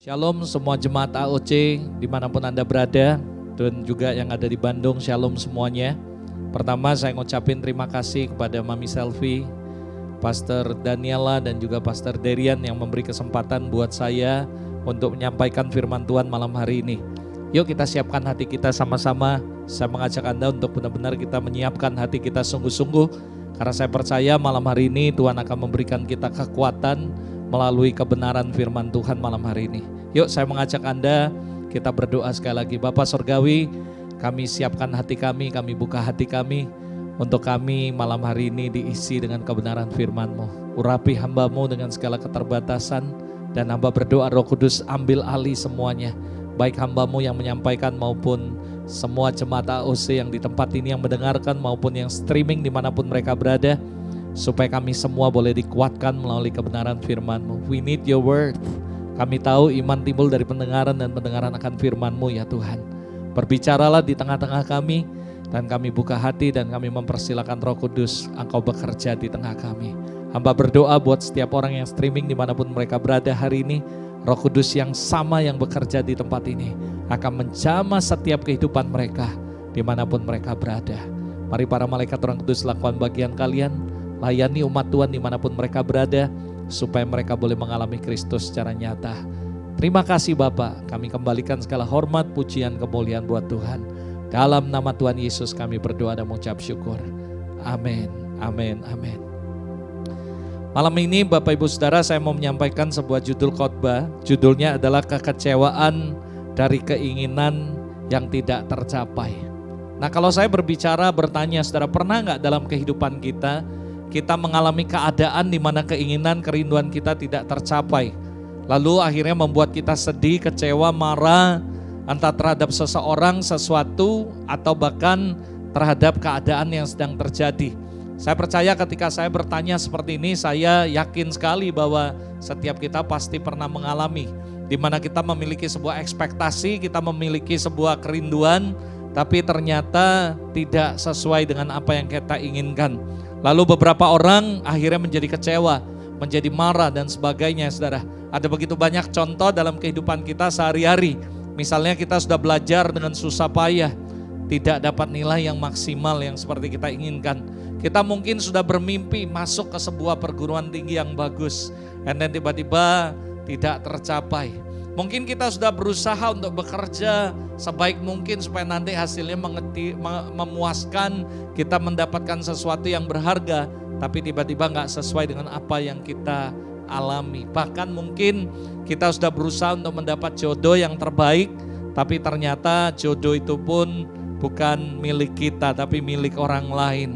Shalom semua jemaat AOC dimanapun Anda berada dan juga yang ada di Bandung, shalom semuanya. Pertama saya ngucapin terima kasih kepada Mami Selvi, Pastor Daniela dan juga Pastor Derian yang memberi kesempatan buat saya untuk menyampaikan firman Tuhan malam hari ini. Yuk kita siapkan hati kita sama-sama. Saya mengajak Anda untuk benar-benar kita menyiapkan hati kita sungguh-sungguh, karena saya percaya malam hari ini Tuhan akan memberikan kita kekuatan melalui kebenaran firman Tuhan malam hari ini. Yuk saya mengajak Anda, kita berdoa sekali lagi. Bapa Surgawi, kami siapkan hati kami buka hati kami, untuk kami malam hari ini diisi dengan kebenaran firman-Mu. Urapi hamba-Mu dengan segala keterbatasan, dan hamba berdoa Roh Kudus ambil alih semuanya, baik hamba-Mu yang menyampaikan maupun semua jemaat AOC yang di tempat ini yang mendengarkan maupun yang streaming dimanapun mereka berada, supaya kami semua boleh dikuatkan melalui kebenaran firman-Mu. We need your word. Kami tahu iman timbul dari pendengaran dan pendengaran akan firman-Mu ya Tuhan. Berbicaralah di tengah-tengah kami, dan kami buka hati dan kami mempersilakan Roh Kudus Engkau bekerja di tengah kami. Hamba berdoa buat setiap orang yang streaming dimanapun mereka berada hari ini, Roh Kudus yang sama yang bekerja di tempat ini akan menjamah setiap kehidupan mereka dimanapun mereka berada. Mari para malaikat Roh Kudus lakukan bagian kalian, layani umat Tuhan dimanapun mereka berada, supaya mereka boleh mengalami Kristus secara nyata. Terima kasih Bapa, kami kembalikan segala hormat, pujian, kemuliaan buat Tuhan. Dalam nama Tuhan Yesus kami berdoa dan mengucap syukur. Amin, amin, amin. Malam ini Bapak Ibu Saudara, saya mau menyampaikan sebuah judul khotbah. Judulnya adalah kekecewaan dari keinginan yang tidak tercapai. Nah kalau saya bertanya saudara, pernah gak dalam kehidupan kita mengalami keadaan di mana keinginan, kerinduan kita tidak tercapai. Lalu akhirnya membuat kita sedih, kecewa, marah, entah terhadap seseorang, sesuatu, atau bahkan terhadap keadaan yang sedang terjadi. Saya percaya ketika saya bertanya seperti ini, saya yakin sekali bahwa setiap kita pasti pernah mengalami, di mana kita memiliki sebuah ekspektasi, kita memiliki sebuah kerinduan, tapi ternyata tidak sesuai dengan apa yang kita inginkan. Lalu beberapa orang akhirnya menjadi kecewa, menjadi marah dan sebagainya saudara. Ada begitu banyak contoh dalam kehidupan kita sehari-hari. Misalnya kita sudah belajar dengan susah payah, tidak dapat nilai yang maksimal yang seperti kita inginkan. Kita mungkin sudah bermimpi masuk ke sebuah perguruan tinggi yang bagus, dan tiba-tiba tidak tercapai. Mungkin kita sudah berusaha untuk bekerja sebaik mungkin supaya nanti hasilnya memuaskan, kita mendapatkan sesuatu yang berharga, tapi tiba-tiba gak sesuai dengan apa yang kita alami. Bahkan mungkin kita sudah berusaha untuk mendapat jodoh yang terbaik, tapi ternyata jodoh itu pun bukan milik kita, tapi milik orang lain.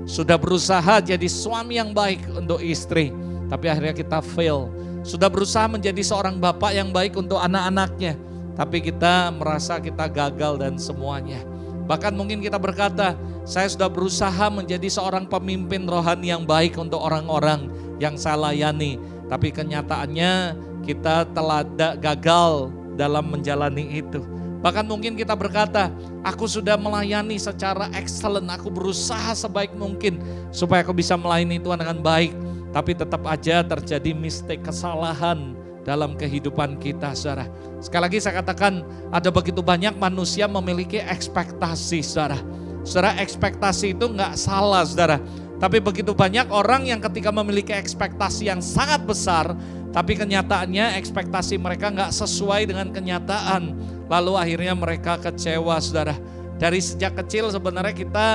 Sudah berusaha jadi suami yang baik untuk istri, tapi akhirnya kita fail. Sudah berusaha menjadi seorang bapak yang baik untuk anak-anaknya, tapi kita merasa kita gagal dan semuanya. Bahkan mungkin kita berkata, saya sudah berusaha menjadi seorang pemimpin rohani yang baik untuk orang-orang yang saya layani, tapi kenyataannya kita telah gagal dalam menjalani itu. Bahkan mungkin kita berkata, aku sudah melayani secara excellent, aku berusaha sebaik mungkin supaya aku bisa melayani Tuhan dengan baik, tapi tetap aja terjadi mistake, kesalahan dalam kehidupan kita saudara. Sekali lagi saya katakan, ada begitu banyak manusia memiliki ekspektasi saudara. Saudara, ekspektasi itu gak salah saudara. Tapi begitu banyak orang yang ketika memiliki ekspektasi yang sangat besar, tapi kenyataannya ekspektasi mereka gak sesuai dengan kenyataan. Lalu akhirnya mereka kecewa saudara. Dari sejak kecil sebenarnya kita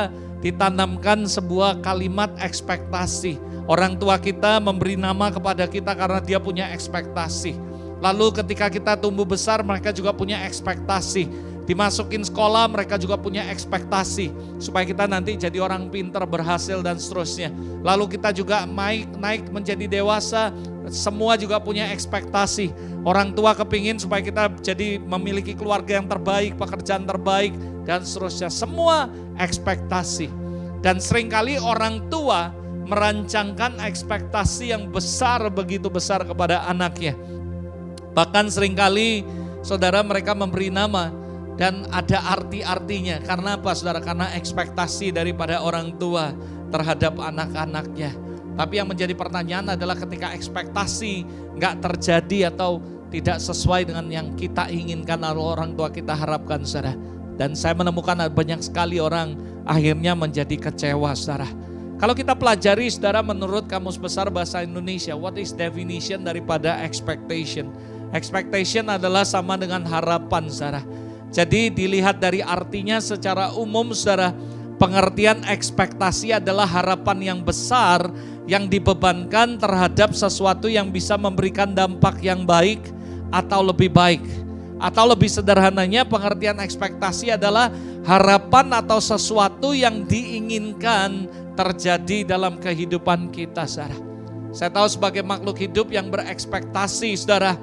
ditanamkan sebuah kalimat ekspektasi. Orang tua kita memberi nama kepada kita karena dia punya ekspektasi. Lalu ketika kita tumbuh besar, mereka juga punya ekspektasi. Dimasukin sekolah, mereka juga punya ekspektasi supaya kita nanti jadi orang pintar, berhasil dan seterusnya. Lalu kita juga naik menjadi dewasa, semua juga punya ekspektasi. Orang tua kepingin supaya kita jadi memiliki keluarga yang terbaik, pekerjaan terbaik dan seterusnya. Semua ekspektasi. Dan seringkali orang tua merancangkan ekspektasi yang besar, begitu besar kepada anaknya. Bahkan seringkali saudara mereka memberi nama dan ada arti-artinya. Karena apa saudara? Karena ekspektasi daripada orang tua terhadap anak-anaknya. Tapi yang menjadi pertanyaan adalah ketika ekspektasi nggak terjadi atau tidak sesuai dengan yang kita inginkan atau orang tua kita harapkan, saudara. Dan saya menemukan banyak sekali orang akhirnya menjadi kecewa, saudara. Kalau kita pelajari, saudara, menurut Kamus Besar Bahasa Indonesia, what is definition daripada expectation? Expectation adalah sama dengan harapan, saudara. Jadi dilihat dari artinya secara umum, saudara, pengertian ekspektasi adalah harapan yang besar yang dibebankan terhadap sesuatu yang bisa memberikan dampak yang baik atau lebih baik. Atau lebih sederhananya, pengertian ekspektasi adalah harapan atau sesuatu yang diinginkan terjadi dalam kehidupan kita, saudara. Saya tahu sebagai makhluk hidup yang berekspektasi, saudara,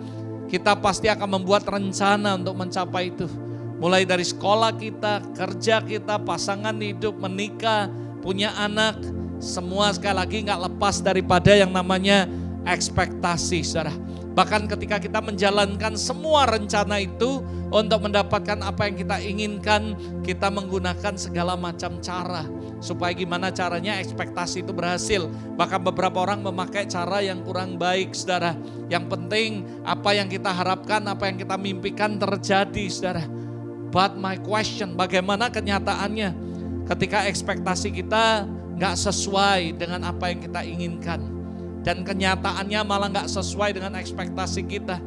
kita pasti akan membuat rencana untuk mencapai itu. Mulai dari sekolah kita, kerja kita, pasangan hidup, menikah, punya anak, semua sekali lagi gak lepas daripada yang namanya ekspektasi, saudara. Bahkan ketika kita menjalankan semua rencana itu untuk mendapatkan apa yang kita inginkan, kita menggunakan segala macam cara. Supaya gimana caranya ekspektasi itu berhasil. Bahkan beberapa orang memakai cara yang kurang baik, saudara. Yang penting apa yang kita harapkan, apa yang kita mimpikan terjadi, saudara. But my question, bagaimana kenyataannya ketika ekspektasi kita gak sesuai dengan apa yang kita inginkan. Dan kenyataannya malah gak sesuai dengan ekspektasi kita.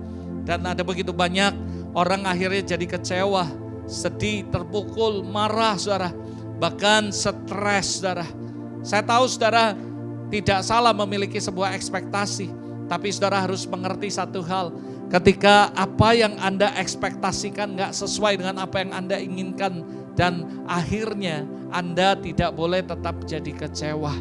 Dan ada begitu banyak orang akhirnya jadi kecewa, sedih, terpukul, marah, saudara. Bahkan stres, saudara. Saya tahu, saudara, tidak salah memiliki sebuah ekspektasi. Tapi saudara harus mengerti satu hal. Ketika apa yang Anda ekspektasikan gak sesuai dengan apa yang Anda inginkan. Dan akhirnya Anda tidak boleh tetap jadi kecewa.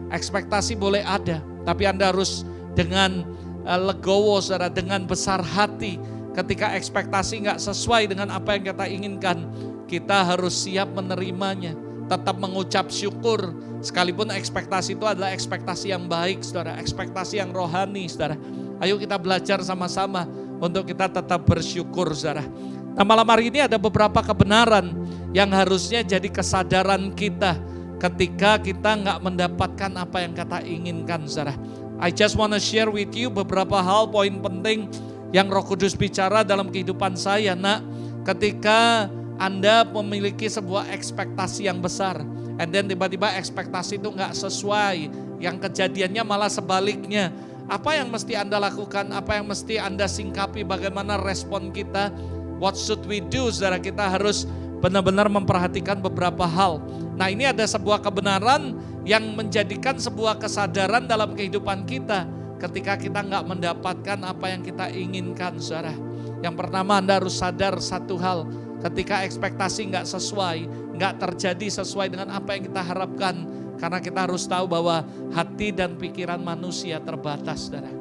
Ekspektasi boleh ada, tapi Anda harus dengan legowo, saudara, dengan besar hati. Ketika ekspektasi gak sesuai dengan apa yang kita inginkan, kita harus siap menerimanya. Tetap mengucap syukur, sekalipun ekspektasi itu adalah ekspektasi yang baik, saudara. Ekspektasi yang rohani, saudara. Ayo kita belajar sama-sama untuk kita tetap bersyukur, saudara. Nah, malam hari ini ada beberapa kebenaran yang harusnya jadi kesadaran kita ketika kita nggak mendapatkan apa yang kita inginkan, saudara. I just want to share with you beberapa hal, poin penting yang Roh Kudus bicara dalam kehidupan saya, nak. Ketika Anda memiliki sebuah ekspektasi yang besar, and then tiba-tiba ekspektasi itu nggak sesuai, yang kejadiannya malah sebaliknya. Apa yang mesti Anda lakukan? Apa yang mesti Anda singkapi? Bagaimana respon kita? What should we do? Saudara, kita harus benar-benar memperhatikan beberapa hal. Nah, ini ada sebuah kebenaran yang menjadikan sebuah kesadaran dalam kehidupan kita ketika kita nggak mendapatkan apa yang kita inginkan, saudara. Yang pertama, Anda harus sadar satu hal. Ketika ekspektasi nggak sesuai, nggak terjadi sesuai dengan apa yang kita harapkan. Karena kita harus tahu bahwa hati dan pikiran manusia terbatas, saudara.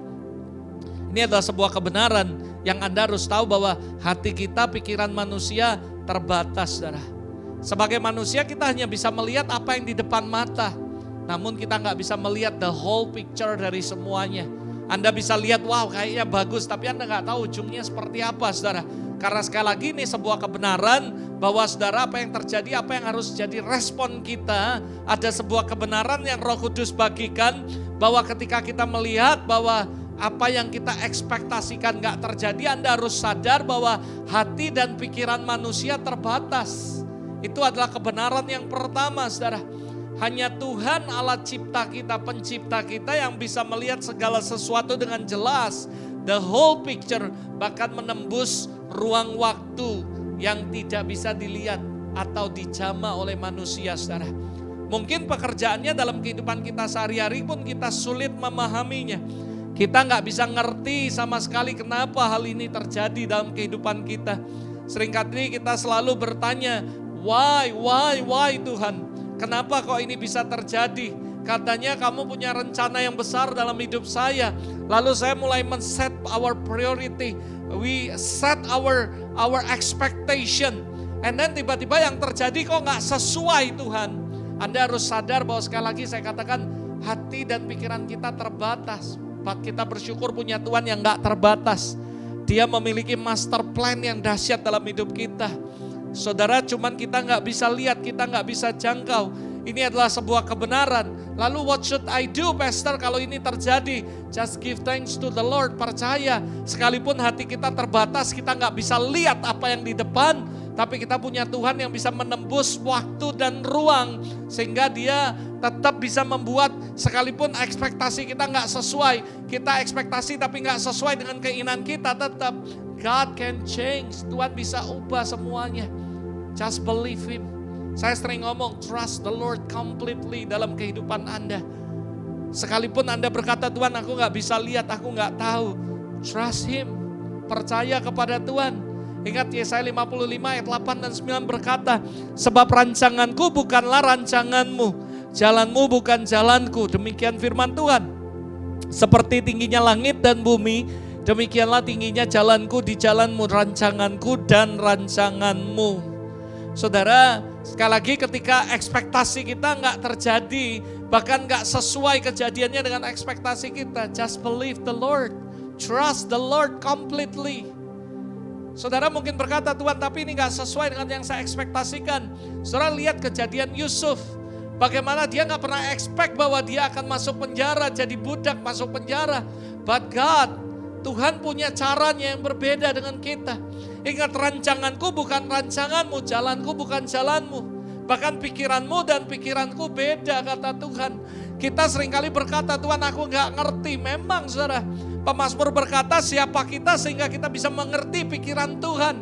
Ini adalah sebuah kebenaran yang Anda harus tahu bahwa hati kita, pikiran manusia terbatas, saudara. Sebagai manusia kita hanya bisa melihat apa yang di depan mata. Namun kita nggak bisa melihat the whole picture dari semuanya. Anda bisa lihat, wow kayaknya bagus, tapi Anda nggak tahu ujungnya seperti apa, saudara. Karena sekali lagi ini sebuah kebenaran bahwa, saudara, apa yang terjadi, apa yang harus jadi respon kita. Ada sebuah kebenaran yang Roh Kudus bagikan bahwa ketika kita melihat bahwa apa yang kita ekspektasikan gak terjadi, Anda harus sadar bahwa hati dan pikiran manusia terbatas. Itu adalah kebenaran yang pertama, saudara. Hanya Tuhan Allah cipta kita, pencipta kita yang bisa melihat segala sesuatu dengan jelas. The whole picture, bahkan menembus ruang waktu yang tidak bisa dilihat atau dijama oleh manusia, saudara. Mungkin pekerjaannya dalam kehidupan kita sehari-hari pun kita sulit memahaminya. Kita nggak bisa ngerti sama sekali kenapa hal ini terjadi dalam kehidupan kita. Seringkali kita selalu bertanya, why Tuhan? Kenapa kok ini bisa terjadi? Katanya kamu punya rencana yang besar dalam hidup saya. Lalu saya mulai men-set our priority. We set our expectation. And then tiba-tiba yang terjadi kok nggak sesuai, Tuhan. Anda harus sadar bahwa sekali lagi saya katakan hati dan pikiran kita terbatas. Kita bersyukur punya Tuhan yang gak terbatas. Dia memiliki master plan yang dahsyat dalam hidup kita. Saudara, cuman kita gak bisa lihat, kita gak bisa jangkau. Ini adalah sebuah kebenaran. Lalu what should I do, Pastor, kalau ini terjadi? Just give thanks to the Lord. Percaya, sekalipun hati kita terbatas, kita gak bisa lihat apa yang di depan, tapi kita punya Tuhan yang bisa menembus waktu dan ruang, sehingga Dia tetap bisa membuat sekalipun ekspektasi kita gak sesuai. Kita ekspektasi tapi gak sesuai dengan keinginan kita, tetap God can change. Tuhan bisa ubah semuanya. Just believe Him. Saya sering ngomong, trust the Lord completely dalam kehidupan Anda. Sekalipun Anda berkata, Tuhan aku gak bisa lihat, aku gak tahu. Trust Him, percaya kepada Tuhan. Ingat Yesaya 55 ayat 8 dan 9 berkata, sebab rancanganku bukanlah rancanganmu, jalanmu bukan jalanku. Demikian firman Tuhan. Seperti tingginya langit dan bumi, demikianlah tingginya jalanku di jalanmu, rancanganku dan rancanganmu. Saudara, sekali lagi ketika ekspektasi kita nggak terjadi, bahkan nggak sesuai kejadiannya dengan ekspektasi kita, just believe the Lord, trust the Lord completely. Saudara mungkin berkata, Tuhan tapi ini nggak sesuai dengan yang saya ekspektasikan. Saudara lihat kejadian Yusuf, bagaimana dia nggak pernah expect bahwa dia akan masuk penjara, jadi budak masuk penjara. But God, Tuhan punya caranya yang berbeda dengan kita. Ingat, rancanganku bukan rancanganmu, jalanku bukan jalanmu. Bahkan pikiranmu dan pikiranku beda, kata Tuhan. Kita seringkali berkata, Tuhan aku gak ngerti. Memang saudara, pemazmur berkata siapa kita sehingga kita bisa mengerti pikiran Tuhan.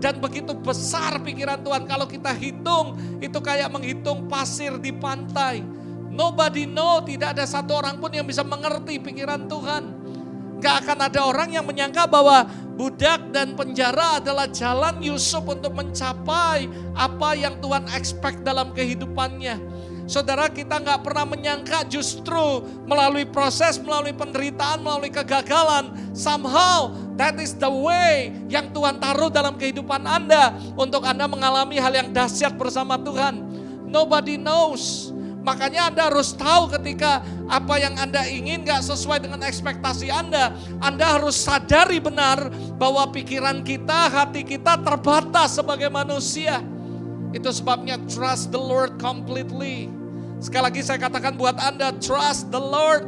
Dan begitu besar pikiran Tuhan, kalau kita hitung, itu kayak menghitung pasir di pantai. Nobody know, tidak ada satu orang pun yang bisa mengerti pikiran Tuhan. Gak akan ada orang yang menyangka bahwa budak dan penjara adalah jalan Yusuf untuk mencapai apa yang Tuhan expect dalam kehidupannya. Saudara, kita gak pernah menyangka justru melalui proses, melalui penderitaan, melalui kegagalan, somehow that is the way yang Tuhan taruh dalam kehidupan Anda untuk Anda mengalami hal yang dahsyat bersama Tuhan. Nobody knows. Makanya Anda harus tahu ketika apa yang Anda ingin gak sesuai dengan ekspektasi Anda harus sadari benar bahwa pikiran kita, hati kita terbatas sebagai manusia. Itu sebabnya trust the Lord completely. Sekali lagi saya katakan buat Anda, trust the Lord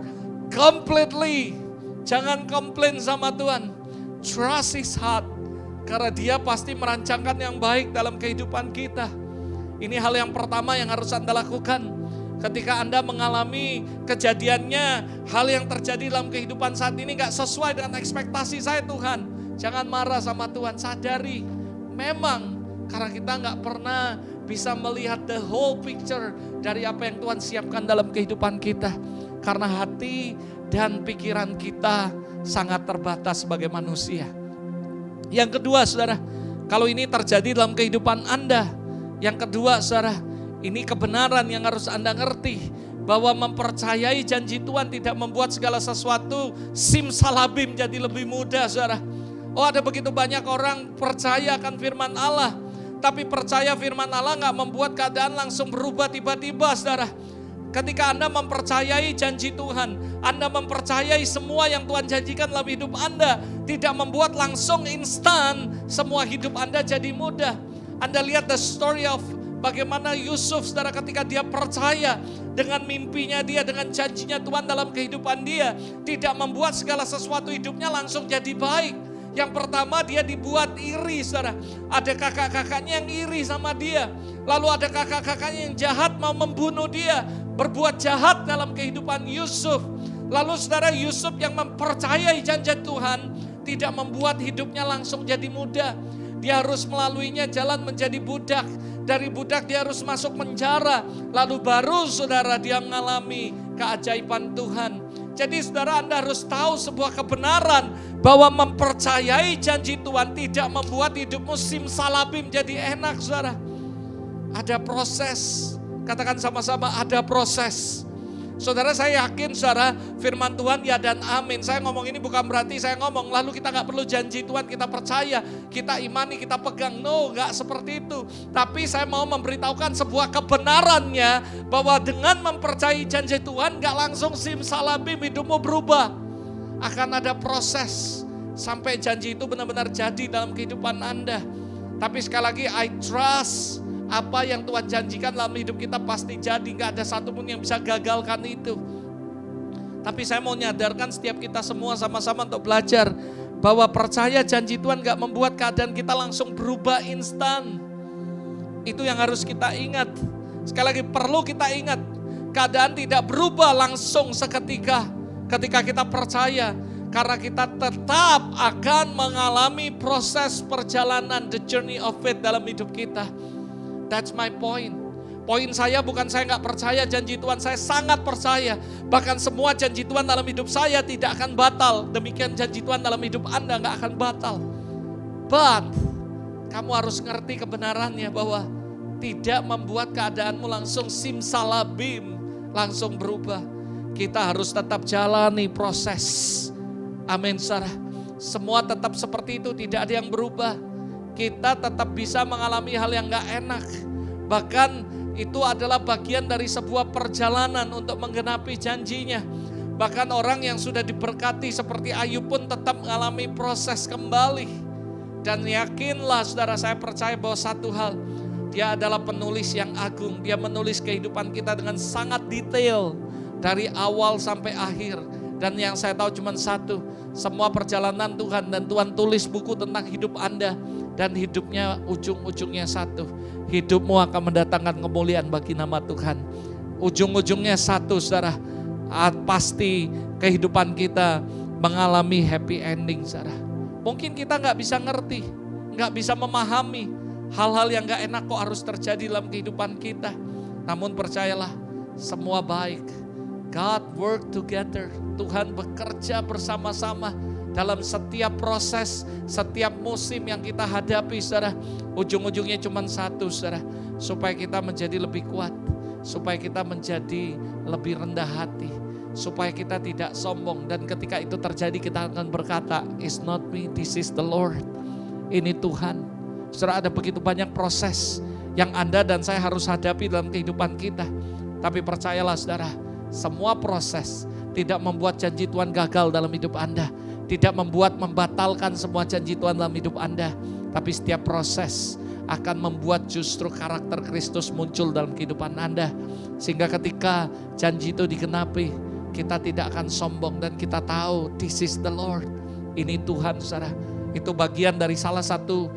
completely. Jangan komplain sama Tuhan. Trust His heart. Karena Dia pasti merancangkan yang baik dalam kehidupan kita. Ini hal yang pertama yang harus Anda lakukan. Ketika Anda mengalami kejadiannya, hal yang terjadi dalam kehidupan saat ini gak sesuai dengan ekspektasi saya Tuhan. Jangan marah sama Tuhan, sadari. Memang karena kita gak pernah bisa melihat the whole picture dari apa yang Tuhan siapkan dalam kehidupan kita. Karena hati dan pikiran kita sangat terbatas sebagai manusia. Yang kedua saudara, kalau ini terjadi dalam kehidupan Anda. Yang kedua saudara, ini kebenaran yang harus Anda ngerti, bahwa mempercayai janji Tuhan tidak membuat segala sesuatu simsalabim jadi lebih mudah, saudara. Oh, ada begitu banyak orang percaya akan firman Allah, tapi percaya firman Allah gak membuat keadaan langsung berubah tiba-tiba, saudara. Ketika Anda mempercayai janji Tuhan, Anda mempercayai semua yang Tuhan janjikan dalam hidup Anda, tidak membuat langsung instan semua hidup Anda jadi mudah. Anda lihat the story of bagaimana Yusuf, saudara, ketika dia percaya dengan mimpinya dia, dengan janjinya Tuhan dalam kehidupan dia, tidak membuat segala sesuatu hidupnya langsung jadi baik. Yang pertama, dia dibuat iri, saudara. Ada kakak-kakaknya yang iri sama dia. Lalu ada kakak-kakaknya yang jahat mau membunuh dia, berbuat jahat dalam kehidupan Yusuf. Lalu saudara, Yusuf yang mempercayai janji Tuhan tidak membuat hidupnya langsung jadi mudah. Dia harus melaluinya jalan menjadi budak. Dari budak dia harus masuk penjara. Lalu baru saudara dia mengalami keajaiban Tuhan. Jadi saudara, Anda harus tahu sebuah kebenaran bahwa mempercayai janji Tuhan tidak membuat hidupmu simsalabim jadi enak, saudara. Ada proses. Katakan sama-sama, ada proses. Saudara, saya yakin saudara, firman Tuhan ya dan amin. Saya ngomong ini bukan berarti saya ngomong lalu kita gak perlu janji Tuhan, kita percaya, kita imani, kita pegang. No, gak seperti itu. Tapi saya mau memberitahukan sebuah kebenarannya, bahwa dengan mempercayai janji Tuhan gak langsung simsalabim hidupmu berubah. Akan ada proses sampai janji itu benar-benar jadi dalam kehidupan Anda. Tapi sekali lagi, I trust Apa yang Tuhan janjikan dalam hidup kita pasti jadi, gak ada satupun yang bisa gagalkan itu. Tapi saya mau nyadarkan setiap kita semua sama-sama untuk belajar bahwa percaya janji Tuhan gak membuat keadaan kita langsung berubah instan. Itu yang harus kita ingat. Sekali lagi perlu kita ingat, keadaan tidak berubah langsung seketika ketika kita percaya. Karena kita tetap akan mengalami proses perjalanan, the journey of faith dalam hidup kita. That's my point. Poin saya bukan saya gak percaya janji Tuhan, saya sangat percaya. Bahkan semua janji Tuhan dalam hidup saya tidak akan batal. Demikian janji Tuhan dalam hidup Anda gak akan batal. But, kamu harus ngerti kebenarannya bahwa tidak membuat keadaanmu langsung simsalabim, langsung berubah. Kita harus tetap jalani proses. Amin, saudara. Semua tetap seperti itu, tidak ada yang berubah. Kita tetap bisa mengalami hal yang gak enak. Bahkan itu adalah bagian dari sebuah perjalanan untuk menggenapi janjinya. Bahkan orang yang sudah diberkati seperti Ayub pun tetap mengalami proses kembali. Dan yakinlah saudara, saya percaya bahwa satu hal, dia adalah penulis yang agung. Dia menulis kehidupan kita dengan sangat detail dari awal sampai akhir. Dan yang saya tahu cuma satu, semua perjalanan Tuhan, dan Tuhan tulis buku tentang hidup Anda. Dan hidupnya ujung-ujungnya satu, hidupmu akan mendatangkan kemuliaan bagi nama Tuhan. Ujung-ujungnya satu, saudara, pasti kehidupan kita mengalami happy ending, saudara. Mungkin kita gak bisa ngerti, gak bisa memahami hal-hal yang gak enak kok harus terjadi dalam kehidupan kita. Namun percayalah, semua baik. God work together. Tuhan bekerja bersama-sama dalam setiap proses, setiap musim yang kita hadapi, saudara. Ujung-ujungnya cuma satu, saudara. Supaya kita menjadi lebih kuat, supaya kita menjadi lebih rendah hati, supaya kita tidak sombong. Dan ketika itu terjadi, kita akan berkata, it's not me, this is the Lord. Ini Tuhan. Saudara, ada begitu banyak proses yang Anda dan saya harus hadapi dalam kehidupan kita. Tapi percayalah saudara, semua proses tidak membuat janji Tuhan gagal dalam hidup Anda. Tidak membatalkan semua janji Tuhan dalam hidup Anda. Tapi setiap proses akan membuat justru karakter Kristus muncul dalam kehidupan Anda. Sehingga ketika janji itu digenapi, kita tidak akan sombong dan kita tahu this is the Lord. Ini Tuhan, saudara. Itu bagian dari salah satu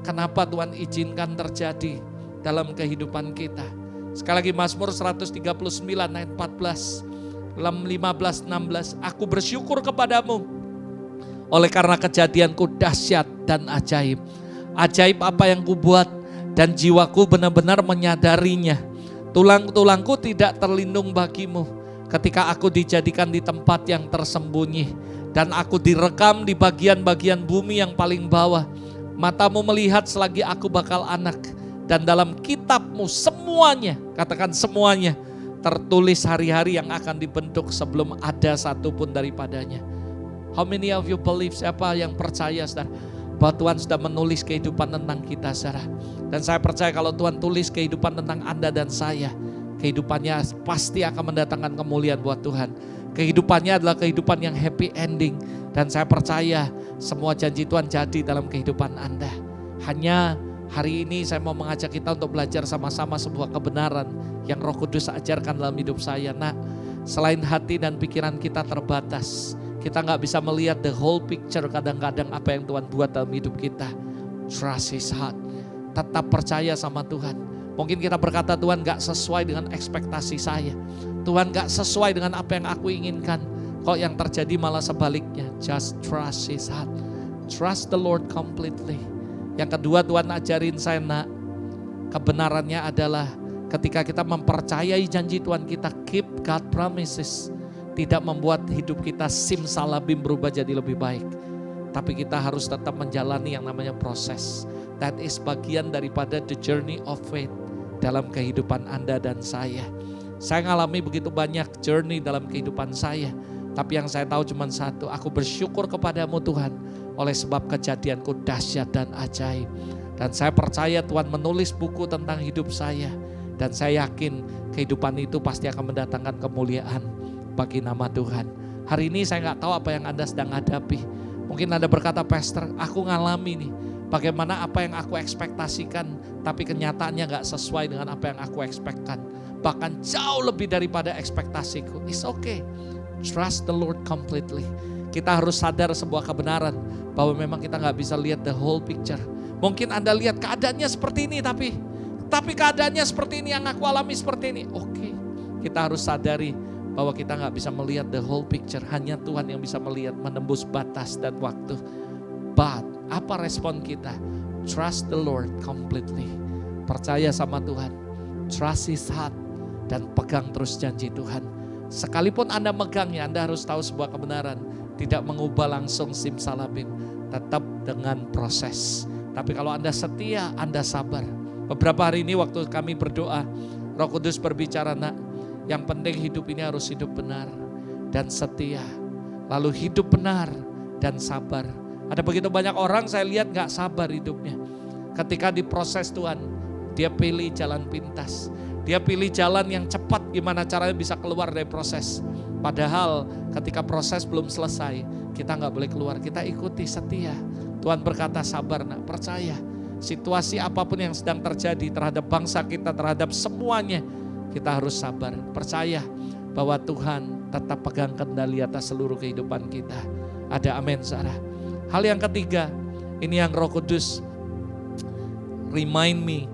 kenapa Tuhan izinkan terjadi dalam kehidupan kita. Sekali lagi Mazmur 139 ayat 14, 15, 16. Aku bersyukur kepadamu oleh karena kejadianku dahsyat dan ajaib. Ajaib apa yang kubuat dan jiwaku benar-benar menyadarinya. Tulang-tulangku tidak terlindung bagimu ketika aku dijadikan di tempat yang tersembunyi dan aku direkam di bagian-bagian bumi yang paling bawah. Matamu melihat selagi aku bakal anak, dan dalam kitabmu semuanya, katakan semuanya, tertulis hari-hari yang akan dibentuk sebelum ada satupun daripadanya. How many of you believe, siapa yang percaya saudara, bahwa Tuhan sudah menulis kehidupan tentang kita saudara. Dan saya percaya kalau Tuhan tulis kehidupan tentang Anda dan saya, kehidupannya pasti akan mendatangkan kemuliaan buat Tuhan. Kehidupannya adalah kehidupan yang happy ending. Dan saya percaya semua janji Tuhan jadi dalam kehidupan Anda. Hanya hari ini saya mau mengajak kita untuk belajar sama-sama sebuah kebenaran yang Roh Kudus ajarkan dalam hidup saya. Nah, selain hati dan pikiran kita terbatas, kita gak bisa melihat the whole picture kadang-kadang apa yang Tuhan buat dalam hidup kita. Trust His heart. Tetap percaya sama Tuhan. Mungkin kita berkata Tuhan gak sesuai dengan ekspektasi saya. Tuhan gak sesuai dengan apa yang aku inginkan. Kok yang terjadi malah sebaliknya. Just trust His heart. Trust the Lord completely. Yang kedua Tuhan ajarin saya nak, kebenarannya adalah ketika kita mempercayai janji Tuhan kita, keep God promises. Tidak membuat hidup kita simsalabim berubah jadi lebih baik. Tapi kita harus tetap menjalani yang namanya proses. That is bagian daripada the journey of faith dalam kehidupan Anda dan saya. Saya ngalami begitu banyak journey dalam kehidupan saya. Tapi yang saya tahu cuma satu, aku bersyukur kepadamu Tuhan oleh sebab kejadianku dahsyat dan ajaib. Dan saya percaya Tuhan menulis buku tentang hidup saya. Dan saya yakin kehidupan itu pasti akan mendatangkan kemuliaan bagi nama Tuhan. Hari ini saya gak tahu apa yang Anda sedang hadapi. Mungkin Anda berkata, Pastor, aku ngalami nih Bagaimana apa yang aku ekspektasikan, tapi kenyataannya gak sesuai dengan apa yang aku ekspekkan. Bahkan jauh lebih daripada ekspektasiku. It's okay. Trust the Lord completely. Kita harus sadar sebuah kebenaran bahwa memang kita gak bisa lihat the whole picture. Mungkin Anda lihat keadaannya seperti ini, tapi keadaannya seperti ini, yang aku alami seperti ini. Oke, kita harus sadari bahwa kita gak bisa melihat the whole picture. Hanya Tuhan yang bisa melihat, menembus batas dan waktu. But apa respon kita? Trust the Lord completely. Percaya sama Tuhan. Trust His heart. Dan pegang terus janji Tuhan. Sekalipun Anda megangnya, Anda harus tahu sebuah kebenaran. Tidak mengubah langsung simsalabim. Tetap dengan proses. Tapi kalau Anda setia, Anda sabar. Beberapa hari ini waktu kami berdoa, Roh Kudus berbicara, nak, yang penting hidup ini harus hidup benar dan setia. Lalu hidup benar dan sabar. Ada begitu banyak orang saya lihat gak sabar hidupnya. Ketika diproses Tuhan, dia pilih jalan pintas. Dia pilih jalan yang cepat, gimana caranya bisa keluar dari proses. Padahal ketika proses belum selesai, kita gak boleh keluar. Kita ikuti, setia. Tuhan berkata sabar, nak, percaya. Situasi apapun yang sedang terjadi terhadap bangsa kita, terhadap semuanya, kita harus sabar. Percaya bahwa Tuhan tetap pegang kendali atas seluruh kehidupan kita. Ada amin, saudara. Hal yang ketiga, ini yang Roh Kudus remind me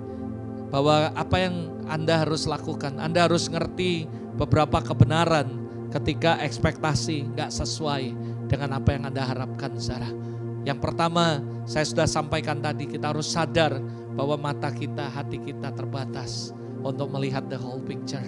bahwa apa yang Anda harus lakukan. Anda harus ngerti beberapa kebenaran ketika ekspektasi gak sesuai dengan apa yang Anda harapkan, saudara. Yang pertama, saya sudah sampaikan tadi, kita harus sadar bahwa mata kita, hati kita terbatas untuk melihat the whole picture.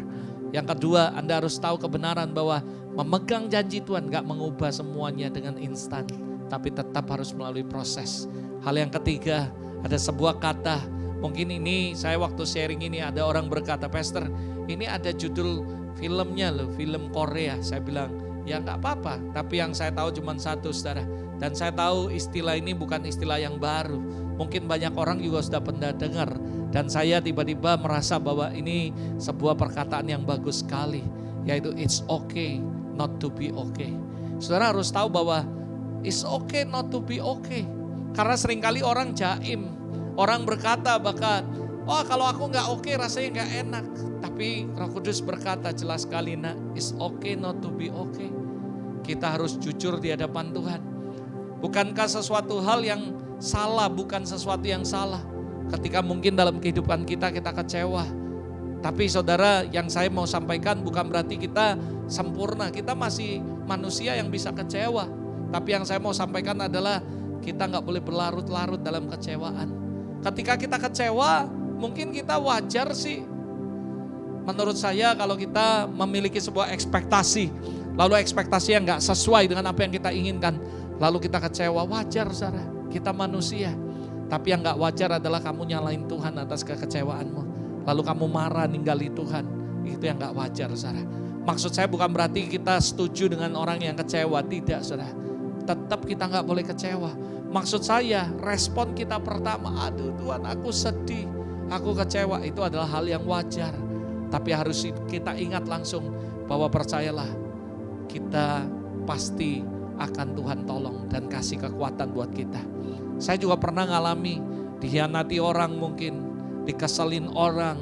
Yang kedua, Anda harus tahu kebenaran bahwa memegang janji Tuhan gak mengubah semuanya dengan instan, tapi tetap harus melalui proses. Hal yang ketiga, ada sebuah kata, mungkin ini saya waktu sharing ini ada orang berkata, Pastor, ini ada judul filmnya loh, film Korea. Saya bilang, ya gak apa-apa, tapi yang saya tahu cuma satu, saudara. Dan saya tahu istilah ini bukan istilah yang baru. Mungkin banyak orang juga sudah pernah dengar. Dan saya tiba-tiba merasa bahwa ini sebuah perkataan yang bagus sekali. Yaitu it's okay not to be okay. Saudara harus tahu bahwa it's okay not to be okay. Karena seringkali orang jaim. Orang berkata bahkan, oh kalau aku gak oke rasanya gak enak. Tapi Roh Kudus berkata jelas sekali, nak, it's okay not to be okay. Kita harus jujur di hadapan Tuhan. Bukankah sesuatu hal yang salah, bukan sesuatu yang salah. Ketika mungkin dalam kehidupan kita kecewa. Tapi saudara, yang saya mau sampaikan bukan berarti kita sempurna. Kita masih manusia yang bisa kecewa. Tapi yang saya mau sampaikan adalah kita gak boleh berlarut-larut dalam kecewaan. Ketika kita kecewa, mungkin kita wajar sih. Menurut saya kalau kita memiliki sebuah ekspektasi, lalu ekspektasi yang gak sesuai dengan apa yang kita inginkan, lalu kita kecewa, wajar, saudara. Kita manusia. Tapi yang gak wajar adalah kamu nyalain Tuhan atas kekecewaanmu. Lalu kamu marah ninggali Tuhan. Itu yang gak wajar, saudara. Maksud saya bukan berarti kita setuju dengan orang yang kecewa. Tidak, saudara. Tetap kita gak boleh kecewa. Maksud saya respon kita pertama, aduh Tuhan aku sedih, aku kecewa. Itu adalah hal yang wajar. Tapi harus kita ingat langsung bahwa percayalah kita pasti akan Tuhan tolong dan kasih kekuatan buat kita. Saya juga pernah ngalami dikhianati orang mungkin, dikeselin orang,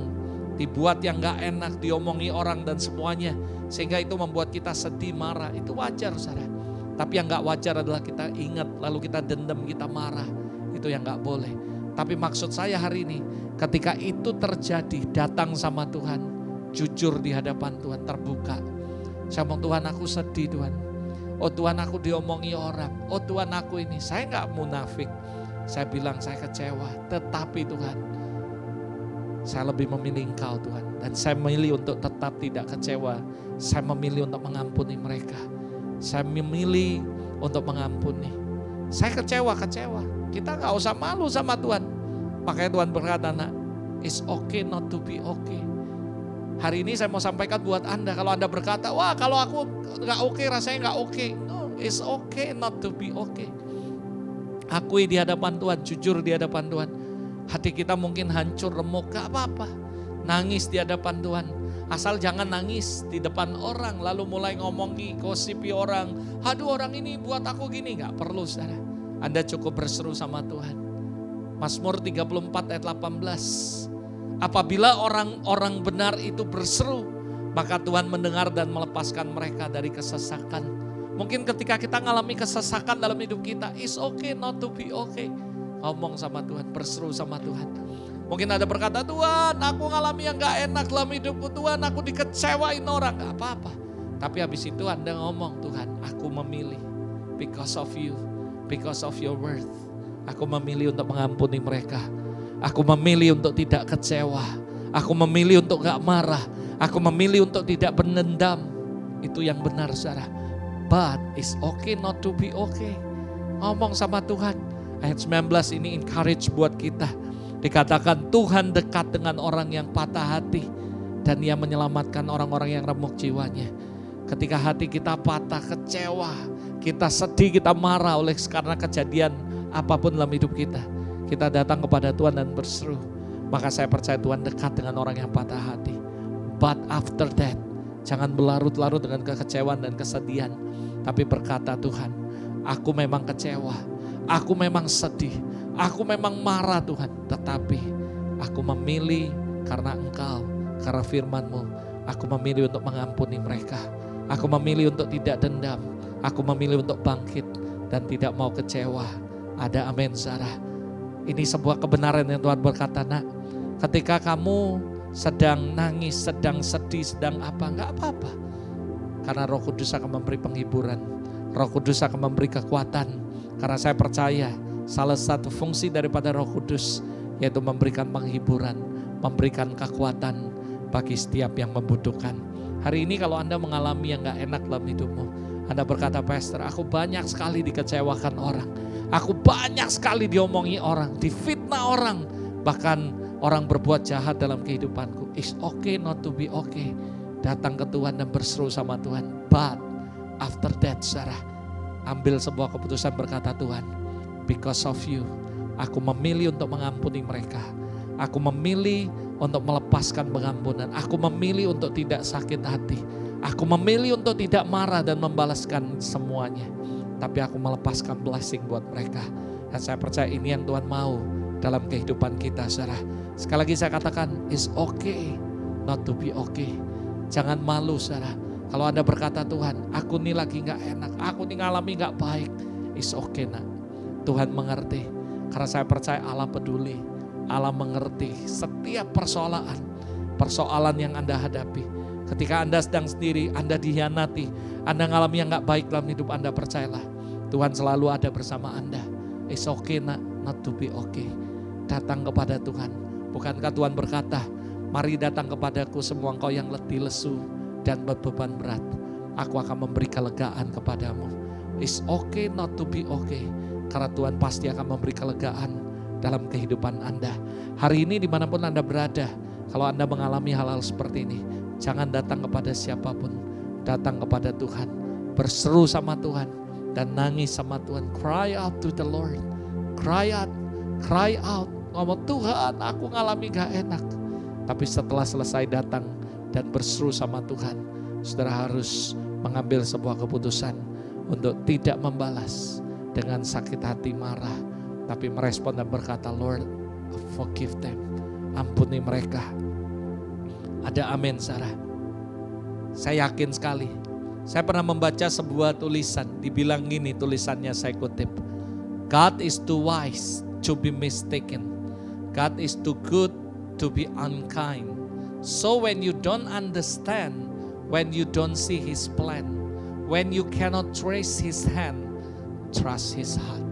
dibuat yang gak enak, diomongi orang dan semuanya. Sehingga itu membuat kita sedih, marah. Itu wajar, saudara. Tapi yang gak wajar adalah kita ingat, lalu kita dendam, kita marah. Itu yang gak boleh. Tapi maksud saya hari ini, ketika itu terjadi, datang sama Tuhan, jujur di hadapan Tuhan, terbuka. Saya ngomong, Tuhan aku sedih Tuhan. Oh Tuhan aku diomongi orang. Oh Tuhan aku ini. Saya gak munafik. Saya bilang saya kecewa. Tetapi Tuhan, saya lebih memilih Engkau Tuhan. Dan saya memilih untuk tetap tidak kecewa. Saya memilih untuk mengampuni mereka. Saya memilih untuk mengampuni. Saya kecewa. Kita gak usah malu sama Tuhan. Makanya Tuhan berkata, nak, it's okay not to be okay. Hari ini saya mau sampaikan buat Anda. Kalau Anda berkata, wah kalau aku gak oke, rasanya gak oke. No, it's okay not to be okay. Akui di hadapan Tuhan, jujur di hadapan Tuhan. Hati kita mungkin hancur, remuk, gak apa-apa. Nangis di hadapan Tuhan. Asal jangan nangis di depan orang, lalu mulai ngomongi, gosipi orang. Aduh orang ini buat aku gini, gak perlu saudara. Anda cukup berseru sama Tuhan. Mazmur 34 ayat 18. Apabila orang-orang benar itu berseru, maka Tuhan mendengar dan melepaskan mereka dari kesesakan. Mungkin ketika kita mengalami kesesakan dalam hidup kita, it's okay not to be okay. Ngomong sama Tuhan, berseru sama Tuhan. Mungkin ada berkata, Tuhan aku ngalami yang gak enak dalam hidupku, Tuhan aku dikecewain orang. Gak apa-apa. Tapi habis itu Anda ngomong, Tuhan aku memilih because of you, because of your word. Aku memilih untuk mengampuni mereka. Aku memilih untuk tidak kecewa. Aku memilih untuk gak marah. Aku memilih untuk tidak berdendam. Itu yang benar saudara. But it's okay not to be okay. Ngomong sama Tuhan. Ayat 19 ini encourage buat kita. Dikatakan Tuhan dekat dengan orang yang patah hati. Dan Ia menyelamatkan orang-orang yang remuk jiwanya. Ketika hati kita patah, kecewa, kita sedih, kita marah oleh karena kejadian apapun dalam hidup kita. Kita datang kepada Tuhan dan berseru. Maka saya percaya Tuhan dekat dengan orang yang patah hati. But after that, jangan berlarut-larut dengan kekecewaan dan kesedihan. Tapi berkata Tuhan, aku memang kecewa, aku memang sedih, aku memang marah Tuhan. Tetapi aku memilih karena Engkau, karena firman-Mu. Aku memilih untuk mengampuni mereka. Aku memilih untuk tidak dendam. Aku memilih untuk bangkit dan tidak mau kecewa. Ada amin saudara. Ini sebuah kebenaran yang Tuhan berkata, nak, ketika kamu sedang nangis, sedang sedih, sedang apa, enggak apa-apa. Karena Roh Kudus akan memberi penghiburan. Roh Kudus akan memberi kekuatan. Karena saya percaya salah satu fungsi daripada Roh Kudus yaitu memberikan penghiburan, memberikan kekuatan bagi setiap yang membutuhkan. Hari ini kalau Anda mengalami yang enggak enak dalam hidupmu, Anda berkata, Pastor, aku banyak sekali dikecewakan orang. Aku banyak sekali diomongi orang, difitnah orang. Bahkan orang berbuat jahat dalam kehidupanku. It's okay not to be okay. Datang ke Tuhan dan berseru sama Tuhan. But after that, saudara, ambil sebuah keputusan berkata, Tuhan, because of you, aku memilih untuk mengampuni mereka. Aku memilih untuk melepaskan pengampunan. Aku memilih untuk tidak sakit hati. Aku memilih untuk tidak marah dan membalaskan semuanya. Tapi aku melepaskan blessing buat mereka. Dan saya percaya ini yang Tuhan mau dalam kehidupan kita, saudara. Sekali lagi saya katakan, it's okay not to be okay. Jangan malu, saudara. Kalau Anda berkata, Tuhan, aku ini lagi gak enak, aku ini ngalami gak baik. It's okay, nak. Tuhan mengerti. Karena saya percaya Allah peduli. Allah mengerti setiap persoalan yang Anda hadapi. Ketika Anda sedang sendiri, Anda dihianati, Anda ngalami yang gak baik dalam hidup Anda, percayalah. Tuhan selalu ada bersama Anda. It's okay, nak, not to be okay. Datang kepada Tuhan. Bukankah Tuhan berkata, mari datang kepadaku semua engkau yang letih lesu dan berbeban berat. Aku akan memberi kelegaan kepadamu. It's okay not to be okay. Karena Tuhan pasti akan memberi kelegaan dalam kehidupan Anda. Hari ini dimanapun Anda berada, kalau Anda mengalami hal-hal seperti ini, jangan datang kepada siapapun. Datang kepada Tuhan. Berseru sama Tuhan. Dan nangis sama Tuhan. Cry out to the Lord. Cry out. Cry out. Ngomong, Tuhan aku ngalami gak enak. Tapi setelah selesai datang dan berseru sama Tuhan, saudara harus mengambil sebuah keputusan untuk tidak membalas dengan sakit hati marah. Tapi merespon dan berkata, Lord, forgive them. Ampuni mereka. Ada amin, saudara. Saya yakin sekali. Saya pernah membaca sebuah tulisan, dibilang gini tulisannya, saya kutip. God is too wise to be mistaken. God is too good to be unkind. So when you don't understand, when you don't see His plan, when you cannot trace His hand, trust His heart.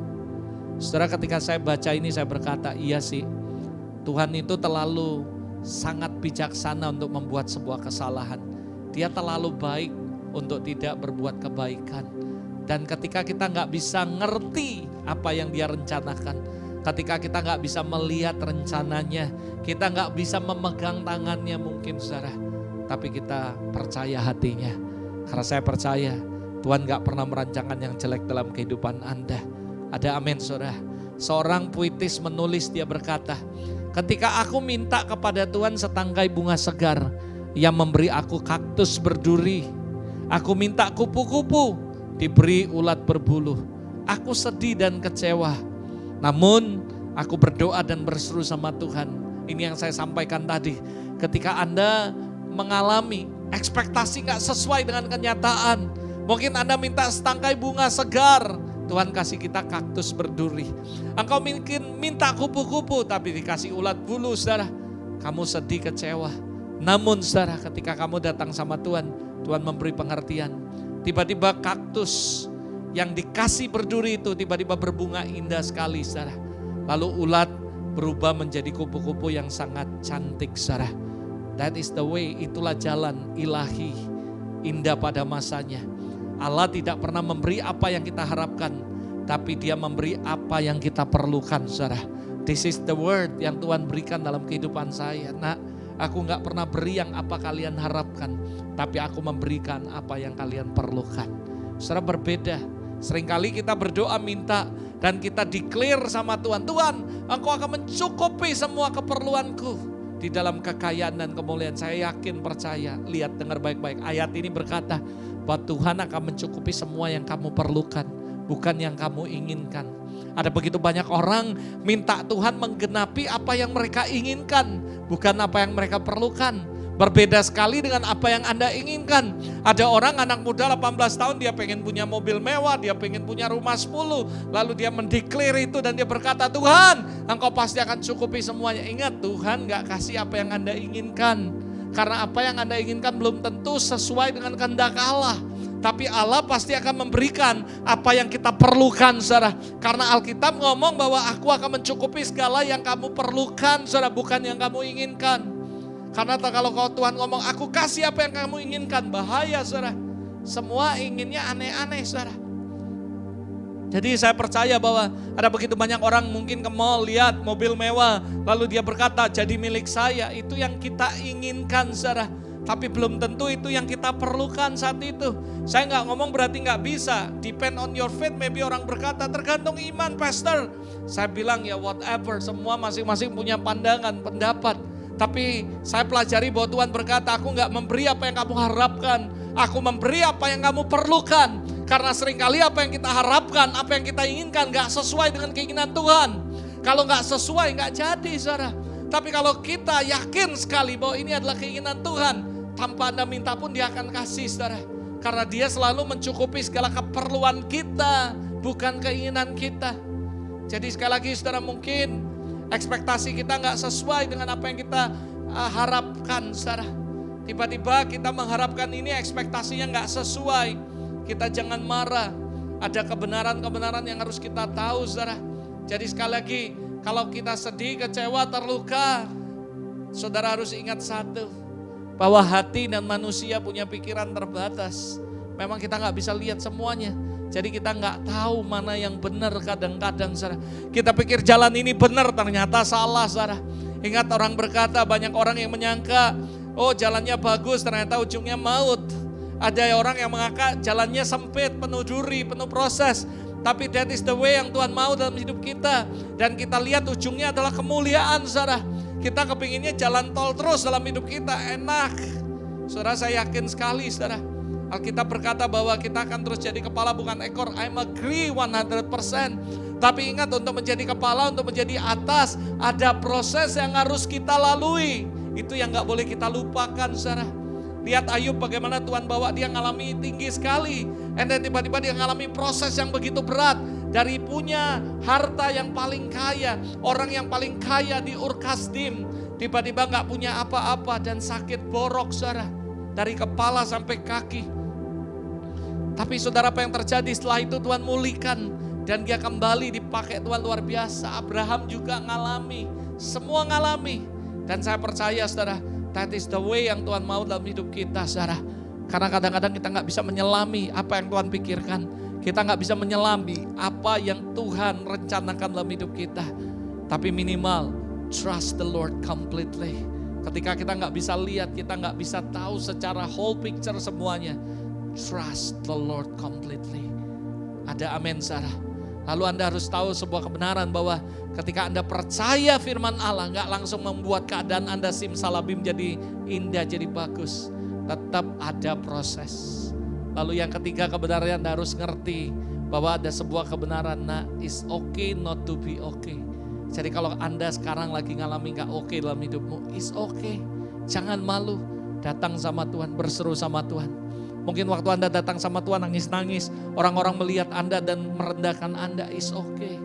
Saudara, ketika saya baca ini saya berkata, iya sih, Tuhan itu terlalu sangat bijaksana untuk membuat sebuah kesalahan. Dia terlalu baik untuk tidak berbuat kebaikan. Dan ketika kita gak bisa ngerti apa yang Dia rencanakan, ketika kita gak bisa melihat rencananya, kita gak bisa memegang tangannya mungkin, saudara, tapi kita percaya hatinya. Karena saya percaya Tuhan gak pernah merancangkan yang jelek dalam kehidupan Anda. Ada amin, saudara. Seorang puitis menulis, dia berkata, ketika aku minta kepada Tuhan setangkai bunga segar, Ia memberi aku kaktus berduri. Aku minta kupu-kupu, diberi ulat berbulu. Aku sedih dan kecewa. Namun Aku berdoa dan berseru sama Tuhan. Ini yang saya sampaikan tadi. Ketika Anda mengalami ekspektasi gak sesuai dengan kenyataan. Mungkin Anda minta setangkai bunga segar, Tuhan kasih kita kaktus berduri. Engkau mungkin minta kupu-kupu tapi dikasih ulat bulu, saudara. Kamu sedih, kecewa. Namun saudara, ketika kamu datang sama Tuhan, Tuhan memberi pengertian. Tiba-tiba kaktus yang dikasih berduri itu tiba-tiba berbunga indah sekali, saudara. Lalu ulat berubah menjadi kupu-kupu yang sangat cantik, saudara. That is the way, itulah jalan ilahi, indah pada masanya. Allah tidak pernah memberi apa yang kita harapkan, tapi Dia memberi apa yang kita perlukan, saudara. This is the word yang Tuhan berikan dalam kehidupan saya. Nah, aku gak pernah beri yang apa kalian harapkan, tapi aku memberikan apa yang kalian perlukan. Saudara, berbeda. Seringkali kita berdoa minta dan kita declare sama Tuhan, Tuhan, Engkau akan mencukupi semua keperluanku di dalam kekayaan dan kemuliaan. Saya yakin, percaya, lihat, dengar baik-baik. Ayat ini berkata bahwa Tuhan akan mencukupi semua yang kamu perlukan, bukan yang kamu inginkan. Ada begitu banyak orang minta Tuhan menggenapi apa yang mereka inginkan, bukan apa yang mereka perlukan. Berbeda sekali dengan apa yang Anda inginkan. Ada orang anak muda 18 tahun dia pengen punya mobil mewah, dia pengen punya rumah 10. Lalu dia mendeklar itu dan dia berkata, Tuhan, Engkau pasti akan cukupi semuanya. Ingat, Tuhan gak kasih apa yang Anda inginkan. Karena apa yang Anda inginkan belum tentu sesuai dengan kehendak Allah. Tapi Allah pasti akan memberikan apa yang kita perlukan, saudara. Karena Alkitab ngomong bahwa aku akan mencukupi segala yang kamu perlukan, saudara, bukan yang kamu inginkan. Karena kalau Tuhan ngomong, aku kasih apa yang kamu inginkan, bahaya, saudara. Semua inginnya aneh-aneh, saudara. Jadi saya percaya bahwa ada begitu banyak orang mungkin ke mall, lihat mobil mewah, lalu dia berkata, jadi milik saya. Itu yang kita inginkan, saudara. Tapi belum tentu itu yang kita perlukan saat itu. Saya nggak ngomong berarti nggak bisa. Depend on your faith. Maybe orang berkata tergantung iman, pastor. Saya bilang ya whatever. Semua masing-masing punya pandangan, pendapat. Tapi saya pelajari bahwa Tuhan berkata, aku nggak memberi apa yang kamu harapkan. Aku memberi apa yang kamu perlukan. Karena seringkali apa yang kita harapkan, apa yang kita inginkan nggak sesuai dengan keinginan Tuhan. Kalau nggak sesuai nggak jadi, saudara. Tapi kalau kita yakin sekali bahwa ini adalah keinginan Tuhan, tanpa Anda minta pun Dia akan kasih, saudara. Karena Dia selalu mencukupi segala keperluan kita, bukan keinginan kita. Jadi sekali lagi, saudara, mungkin ekspektasi kita gak sesuai dengan apa yang kita harapkan, saudara. Tiba-tiba kita mengharapkan ini, ekspektasinya gak sesuai. Kita jangan marah. Ada kebenaran-kebenaran yang harus kita tahu, saudara. Jadi sekali lagi, kalau kita sedih, kecewa, terluka, saudara harus ingat satu, bahwa hati dan manusia punya pikiran terbatas. Memang kita gak bisa lihat semuanya. Jadi kita gak tahu mana yang benar kadang-kadang, saudara. Kita pikir jalan ini benar, ternyata salah, saudara. Ingat, orang berkata, banyak orang yang menyangka, oh jalannya bagus, ternyata ujungnya maut. Ada orang yang mengangka jalannya sempit, penuh duri, penuh proses. Tapi that is the way yang Tuhan mau dalam hidup kita. Dan kita lihat ujungnya adalah kemuliaan, saudara. Kita kepinginnya jalan tol terus dalam hidup kita, enak. Saudara, saya yakin sekali, saudara. Alkitab berkata bahwa kita akan terus jadi kepala bukan ekor. I'm agree 100%. Tapi ingat, untuk menjadi kepala, untuk menjadi atas, ada proses yang harus kita lalui. Itu yang gak boleh kita lupakan, saudara. Lihat Ayub bagaimana Tuhan bawa dia ngalami tinggi sekali. And then tiba-tiba dia ngalami proses yang begitu berat. Dari punya harta yang paling kaya, orang yang paling kaya di Ur-Kasdim, tiba-tiba gak punya apa-apa dan sakit borok, saudara. Dari kepala sampai kaki. Tapi saudara, apa yang terjadi setelah itu? Tuhan mulihkan dan dia kembali dipakai Tuhan luar biasa. Abraham juga ngalami, semua ngalami. Dan saya percaya, saudara, that is the way yang Tuhan mau dalam hidup kita, saudara. Karena kadang-kadang kita gak bisa menyelami apa yang Tuhan pikirkan. Kita gak bisa menyelami apa yang Tuhan rencanakan dalam hidup kita. Tapi minimal, trust the Lord completely. Ketika kita gak bisa lihat, kita gak bisa tahu secara whole picture semuanya. Trust the Lord completely. Ada amin, saudara. Lalu Anda harus tahu sebuah kebenaran bahwa ketika Anda percaya firman Allah, gak langsung membuat keadaan Anda simsalabim jadi indah, jadi bagus. Tetap ada proses. Lalu yang ketiga, kebenaran Anda harus ngerti bahwa ada sebuah kebenaran, nah it's okay not to be okay. Jadi kalau Anda sekarang lagi ngalami gak oke dalam hidupmu, it's okay. Jangan malu, datang sama Tuhan, berseru sama Tuhan. Mungkin waktu Anda datang sama Tuhan nangis-nangis, orang-orang melihat Anda dan merendahkan Anda, it's okay.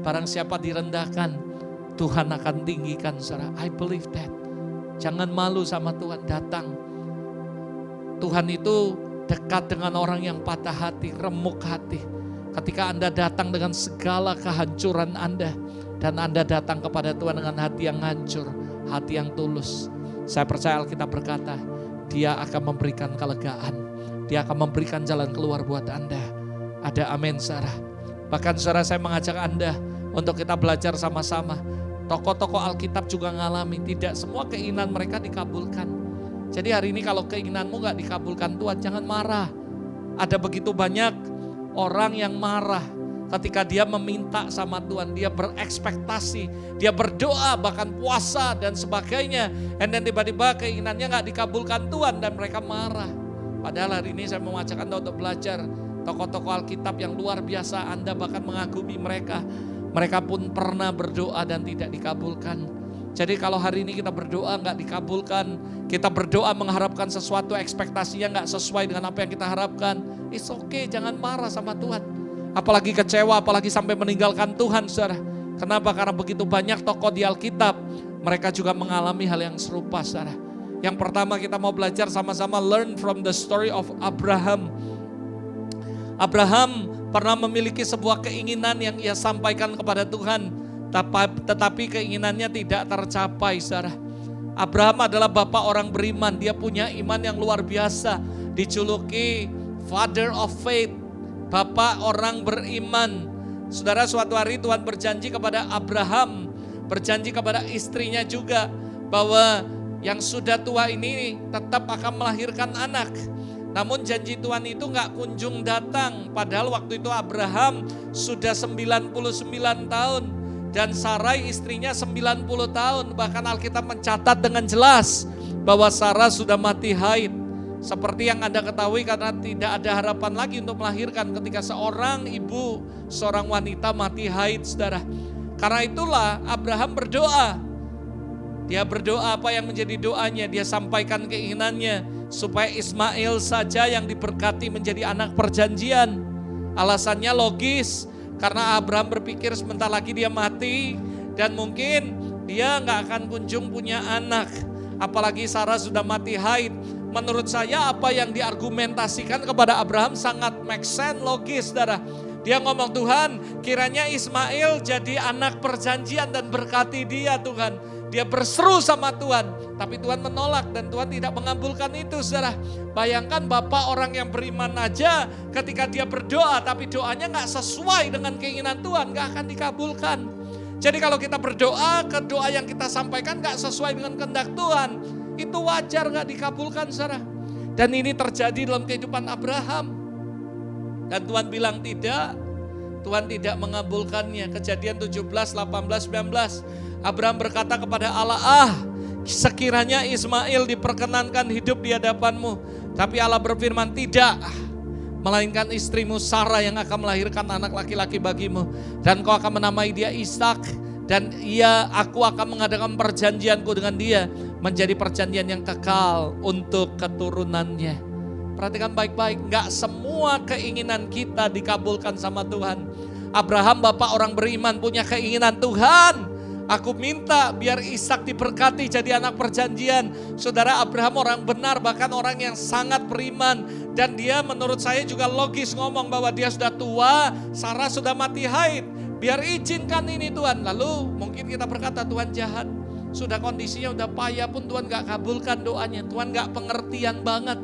Barang siapa direndahkan, Tuhan akan tinggikan, saudara. I believe that. Jangan malu sama Tuhan, datang. Tuhan itu dekat dengan orang yang patah hati, remuk hati. Ketika Anda datang dengan segala kehancuran Anda, dan Anda datang kepada Tuhan dengan hati yang hancur, hati yang tulus. Saya percaya Alkitab berkata, Dia akan memberikan kelegaan. Dia akan memberikan jalan keluar buat Anda. Ada amin, saudara. Bahkan saudara, saya mengajak Anda untuk kita belajar sama-sama. Tokoh-tokoh Alkitab juga ngalami, tidak semua keinginan mereka dikabulkan. Jadi hari ini kalau keinginanmu gak dikabulkan Tuhan, jangan marah. Ada begitu banyak orang yang marah ketika dia meminta sama Tuhan, dia berekspektasi, dia berdoa, bahkan puasa dan sebagainya. Dan tiba-tiba keinginannya gak dikabulkan Tuhan dan mereka marah. Padahal hari ini saya mau mengajak Anda untuk belajar tokoh-tokoh Alkitab yang luar biasa. Anda bahkan mengagumi mereka. Mereka pun pernah berdoa dan tidak dikabulkan. Jadi kalau hari ini kita berdoa gak dikabulkan, kita berdoa mengharapkan sesuatu, ekspektasinya gak sesuai dengan apa yang kita harapkan, it's okay, jangan marah sama Tuhan. Apalagi kecewa, apalagi sampai meninggalkan Tuhan, saudara. Kenapa? Karena begitu banyak tokoh di Alkitab, mereka juga mengalami hal yang serupa, saudara. Yang pertama kita mau belajar sama-sama, learn from the story of Abraham. Abraham pernah memiliki sebuah keinginan yang ia sampaikan kepada Tuhan, tetapi keinginannya tidak tercapai, saudara. Abraham adalah bapak orang beriman, dia punya iman yang luar biasa, dijuluki Father of Faith, bapak orang beriman. Saudara, suatu hari Tuhan berjanji kepada Abraham, berjanji kepada istrinya juga, bahwa yang sudah tua ini tetap akan melahirkan anak. Namun janji Tuhan itu gak kunjung datang. Padahal waktu itu Abraham sudah 99 tahun. Dan Sarai istrinya 90 tahun. Bahkan Alkitab mencatat dengan jelas bahwa Sarah sudah mati haid. Seperti yang Anda ketahui, karena tidak ada harapan lagi untuk melahirkan ketika seorang ibu, seorang wanita mati haid, saudara. Karena itulah Abraham berdoa. Dia berdoa, apa yang menjadi doanya? Dia sampaikan keinginannya supaya Ismail saja yang diberkati menjadi anak perjanjian. Alasannya logis, karena Abraham berpikir sebentar lagi dia mati dan mungkin dia gak akan kunjung punya anak. Apalagi Sarah sudah mati haid. Menurut saya apa yang diargumentasikan kepada Abraham sangat make sense, logis, saudara. Dia ngomong, Tuhan, kiranya Ismail jadi anak perjanjian dan berkati dia, Tuhan. Dia berseru sama Tuhan, tapi Tuhan menolak dan Tuhan tidak mengabulkan itu, saudara. Bayangkan bapak orang yang beriman aja ketika dia berdoa, tapi doanya gak sesuai dengan keinginan Tuhan, gak akan dikabulkan. Jadi kalau kita berdoa, doa yang kita sampaikan gak sesuai dengan kehendak Tuhan, itu wajar gak dikabulkan, saudara. Dan ini terjadi dalam kehidupan Abraham. Dan Tuhan bilang tidak, Tuhan tidak mengabulkannya. Kejadian 17, 18, 19. Abraham berkata kepada Allah, sekiranya Ismail diperkenankan hidup di hadapanmu. Tapi Allah berfirman, tidak, melainkan istrimu Sarah yang akan melahirkan anak laki-laki bagimu. Dan kau akan menamai dia Ishak. Dan aku akan mengadakan perjanjianku dengan dia, menjadi perjanjian yang kekal untuk keturunannya. Perhatikan baik-baik, gak semua keinginan kita dikabulkan sama Tuhan. Abraham bapak orang beriman punya keinginan, Tuhan, aku minta biar Ishak diberkati jadi anak perjanjian. Saudara, Abraham orang benar, bahkan orang yang sangat beriman. Dan dia menurut saya juga logis ngomong bahwa dia sudah tua, Sarah sudah mati haid. Biar izinkan ini Tuhan. Lalu mungkin kita berkata, Tuhan jahat. Sudah kondisinya udah payah pun Tuhan gak kabulkan doanya. Tuhan gak pengertian banget.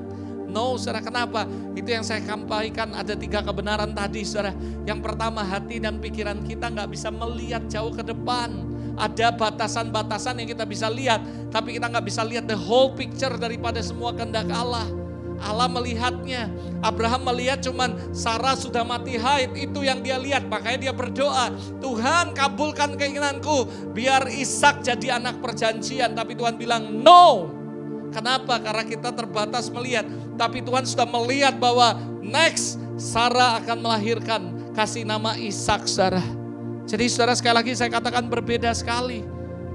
No, saudara, kenapa? Itu yang saya sampaikan, ada 3 kebenaran tadi, saudara. Yang pertama, hati dan pikiran kita gak bisa melihat jauh ke depan. Ada batasan-batasan yang kita bisa lihat, tapi kita gak bisa lihat the whole picture daripada semua kehendak Allah. Allah melihatnya. Abraham melihat cuman Sarah sudah mati haid, itu yang dia lihat. Makanya dia berdoa, Tuhan kabulkan keinginanku, biar Ishak jadi anak perjanjian. Tapi Tuhan bilang no. Kenapa? Karena kita terbatas melihat. Tapi Tuhan sudah melihat bahwa next Sarah akan melahirkan, kasih nama Ishak, saudara. Jadi saudara, sekali lagi saya katakan berbeda sekali.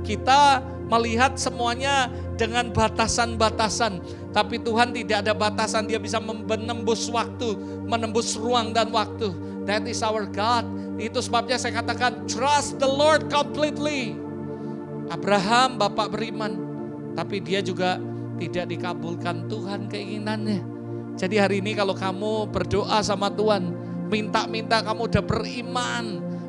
Kita melihat semuanya dengan batasan-batasan. Tapi Tuhan tidak ada batasan, dia bisa menembus waktu, menembus ruang dan waktu. That is our God. Itu sebabnya saya katakan trust the Lord completely. Abraham bapak beriman, tapi dia juga tidak dikabulkan Tuhan keinginannya. Jadi hari ini kalau kamu berdoa sama Tuhan, minta-minta kamu udah beriman,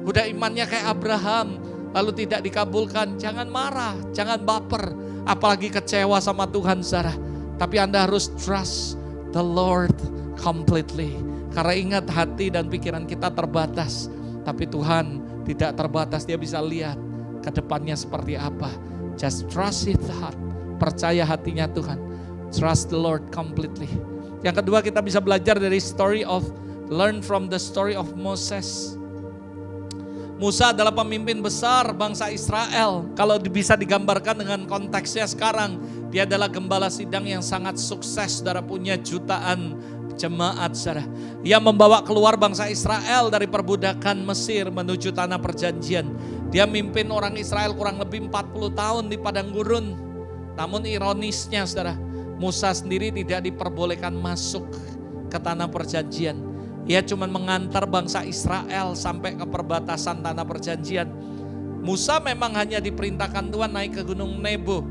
udah imannya kayak Abraham, lalu tidak dikabulkan, jangan marah, jangan baper, apalagi kecewa sama Tuhan saudara. Tapi Anda harus trust the Lord completely. Karena ingat, hati dan pikiran kita terbatas, tapi Tuhan tidak terbatas, dia bisa lihat ke depannya seperti apa. Just trust his heart, percaya hatinya Tuhan. Trust the Lord completely. Yang kedua, kita bisa belajar dari learn from the story of Moses. Musa adalah pemimpin besar bangsa Israel. Kalau bisa digambarkan dengan konteksnya sekarang, dia adalah gembala sidang yang sangat sukses, saudara, punya jutaan jemaat, saudara. Ia membawa keluar bangsa Israel dari perbudakan Mesir menuju tanah perjanjian. Dia mimpin orang Israel kurang lebih 40 tahun di padang gurun. Namun ironisnya, saudara, Musa sendiri tidak diperbolehkan masuk ke tanah perjanjian. Ia cuma mengantar bangsa Israel sampai ke perbatasan tanah perjanjian. Musa memang hanya diperintahkan Tuhan naik ke gunung Nebo,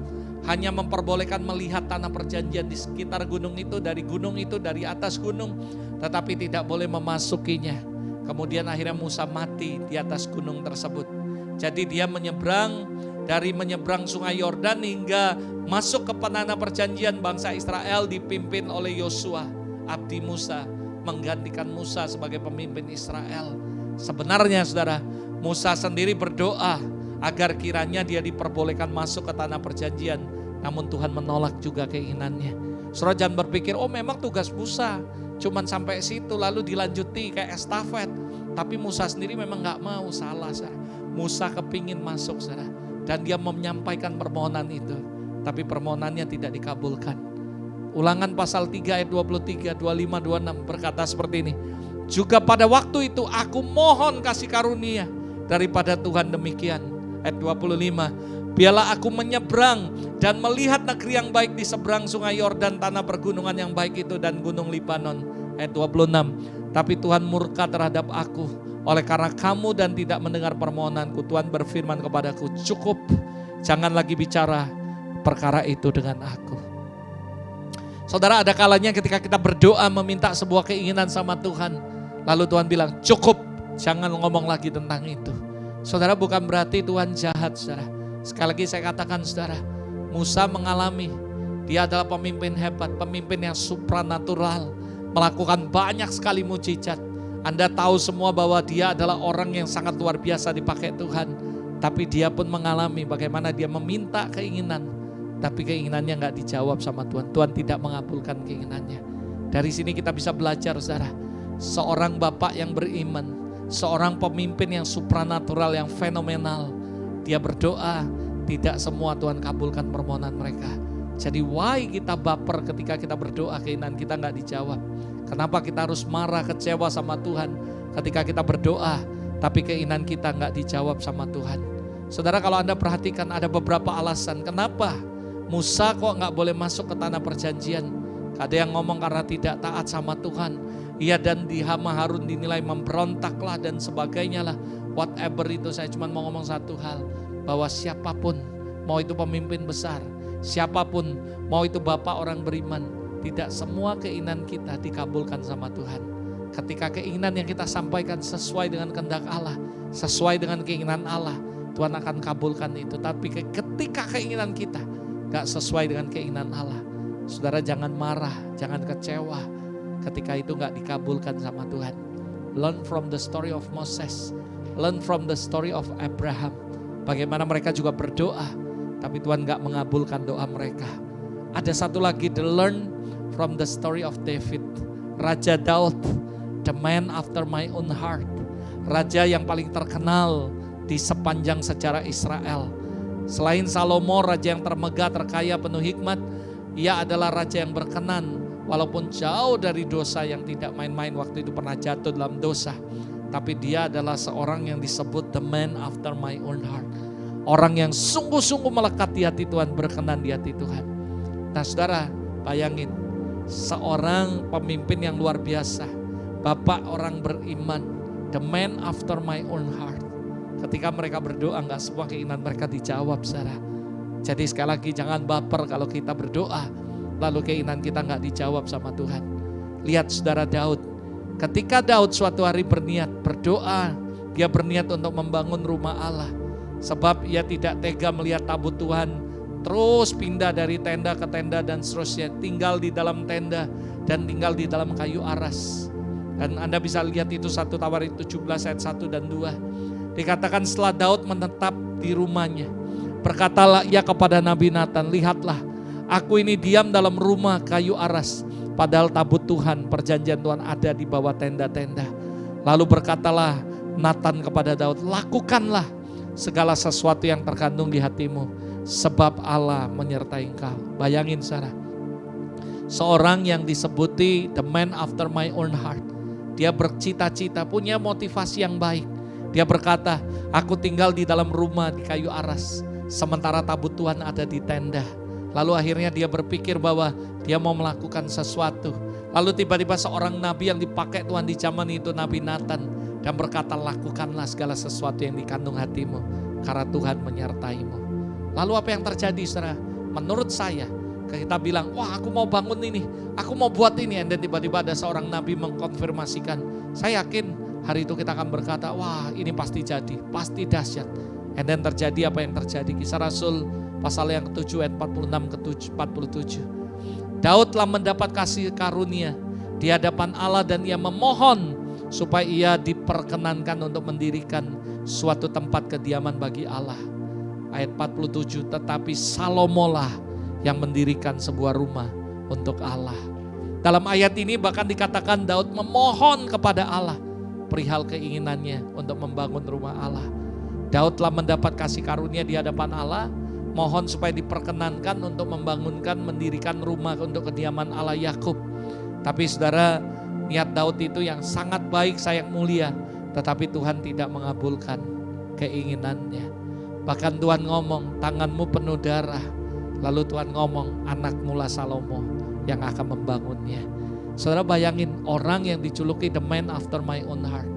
hanya memperbolehkan melihat tanah perjanjian di sekitar gunung itu, dari atas gunung, tetapi tidak boleh memasukinya. Kemudian akhirnya Musa mati di atas gunung tersebut. Jadi dia menyeberang sungai Yordan hingga masuk ke tanah perjanjian. Bangsa Israel dipimpin oleh Yosua, abdi Musa, menggantikan Musa sebagai pemimpin Israel. Sebenarnya saudara, Musa sendiri berdoa agar kiranya dia diperbolehkan masuk ke tanah perjanjian. Namun Tuhan menolak juga keinginannya. Saudara jangan berpikir, oh memang tugas Musa cuman sampai situ lalu dilanjuti kayak estafet. Tapi Musa sendiri memang gak mau, salah saudara. Musa kepingin masuk saudara, dan dia menyampaikan permohonan itu. Tapi permohonannya tidak dikabulkan. Ulangan pasal 3 ayat 23, 25, 26 berkata seperti ini. Juga pada waktu itu aku mohon kasih karunia daripada Tuhan demikian. Ayat 25. Biarlah aku menyeberang dan melihat negeri yang baik di seberang sungai Yordan, tanah pergunungan yang baik itu dan gunung Libanon. Ayat 26. Tapi Tuhan murka terhadap aku oleh karena kamu dan tidak mendengar permohonanku. Tuhan berfirman kepadaku, cukup, jangan lagi bicara perkara itu dengan aku. Saudara, ada kalanya ketika kita berdoa meminta sebuah keinginan sama Tuhan, lalu Tuhan bilang cukup, jangan ngomong lagi tentang itu. Saudara, bukan berarti Tuhan jahat, saudara. Sekali lagi saya katakan, saudara, Musa mengalami, dia adalah pemimpin hebat, pemimpin yang supranatural, melakukan banyak sekali mujizat. Anda tahu semua bahwa dia adalah orang yang sangat luar biasa dipakai Tuhan. Tapi dia pun mengalami bagaimana dia meminta keinginan, tapi keinginannya gak dijawab sama Tuhan. Tuhan tidak mengabulkan keinginannya. Dari sini kita bisa belajar, saudara. Seorang bapak yang beriman, seorang pemimpin yang supranatural, yang fenomenal. Dia berdoa, tidak semua Tuhan kabulkan permohonan mereka. Jadi why kita baper ketika kita berdoa keinginan kita gak dijawab? Kenapa kita harus marah, kecewa sama Tuhan ketika kita berdoa tapi keinginan kita gak dijawab sama Tuhan? Saudara, kalau Anda perhatikan ada beberapa alasan kenapa Musa kok gak boleh masuk ke tanah perjanjian. Ada yang ngomong karena tidak taat sama Tuhan. Ia dan Dihama Harun dinilai memberontaklah dan sebagainya lah. Whatever itu, saya cuma mau ngomong satu hal. Bahwa siapapun, mau itu pemimpin besar, siapapun, mau itu bapak orang beriman, tidak semua keinginan kita dikabulkan sama Tuhan. Ketika keinginan yang kita sampaikan sesuai dengan kehendak Allah, sesuai dengan keinginan Allah, Tuhan akan kabulkan itu. Tapi ketika keinginan kita gak sesuai dengan keinginan Allah, saudara jangan marah, jangan kecewa ketika itu gak dikabulkan sama Tuhan. Learn from the story of Moses, learn from the story of Abraham. Bagaimana mereka juga berdoa, tapi Tuhan gak mengabulkan doa mereka. Ada satu lagi, learn from the story of David. Raja Daud, the man after my own heart. Raja yang paling terkenal di sepanjang sejarah Israel. Selain Salomo, raja yang termegah, terkaya, penuh hikmat, ia adalah raja yang berkenan. Walaupun jauh dari dosa yang tidak main-main, waktu itu pernah jatuh dalam dosa. tapi dia adalah seorang yang disebut the man after my own heart. Orang yang sungguh-sungguh melekat di hati Tuhan, berkenan di hati Tuhan. Nah saudara, bayangin seorang pemimpin yang luar biasa, bapak orang beriman, the man after my own heart. Ketika mereka berdoa, gak semua keinginan mereka dijawab, saudara. Jadi sekali lagi jangan baper kalau kita berdoa, lalu keinginan kita gak dijawab sama Tuhan. Lihat saudara Daud, ketika Daud suatu hari berniat berdoa, dia berniat untuk membangun rumah Allah. Sebab ia tidak tega melihat tabut Tuhan terus pindah dari tenda ke tenda dan seterusnya, tinggal di dalam tenda dan tinggal di dalam kayu aras. Dan Anda bisa lihat itu 1 Tawarik 17 ayat 1 dan 2. Dikatakan setelah Daud menetap di rumahnya, berkatalah ia kepada Nabi Nathan, lihatlah aku ini diam dalam rumah kayu aras, padahal tabut Tuhan, perjanjian Tuhan ada di bawah tenda-tenda. Lalu berkatalah Nathan kepada Daud, lakukanlah segala sesuatu yang terkandung di hatimu, sebab Allah menyertai engkau. Bayangin saudara, seorang yang disebuti the man after my own heart, dia bercita-cita, punya motivasi yang baik. Dia berkata, aku tinggal di dalam rumah di kayu aras, sementara tabut Tuhan ada di tenda. Lalu akhirnya dia berpikir bahwa dia mau melakukan sesuatu. Lalu tiba-tiba seorang nabi yang dipakai Tuhan di zaman itu, Nabi Nathan, dan berkata, lakukanlah segala sesuatu yang dikandung hatimu, karena Tuhan menyertaimu. Lalu apa yang terjadi saudara? Menurut saya, kita bilang, wah aku mau bangun ini, aku mau buat ini. Dan tiba-tiba ada seorang nabi mengkonfirmasikan. Saya yakin hari itu kita akan berkata, wah ini pasti jadi, pasti dahsyat. Dan terjadi apa yang terjadi. Kisah Rasul pasal yang ke-7 ayat 46 ke 47. Daud telah mendapat kasih karunia di hadapan Allah dan ia memohon supaya ia diperkenankan untuk mendirikan suatu tempat kediaman bagi Allah. Ayat 47, tetapi Salomolah yang mendirikan sebuah rumah untuk Allah. Dalam ayat ini bahkan dikatakan Daud memohon kepada Allah perihal keinginannya untuk membangun rumah Allah. Daud telah mendapat kasih karunia di hadapan Allah, mohon supaya diperkenankan untuk membangunkan, mendirikan rumah untuk kediaman Allah Yakub. Tapi saudara, niat Daud itu yang sangat baik, sayang mulia, tetapi Tuhan tidak mengabulkan keinginannya. Bahkan Tuhan ngomong, tanganmu penuh darah. Lalu Tuhan ngomong, anakmu lah Salomo yang akan membangunnya. Saudara bayangin, orang yang dijuluki the man after my own heart,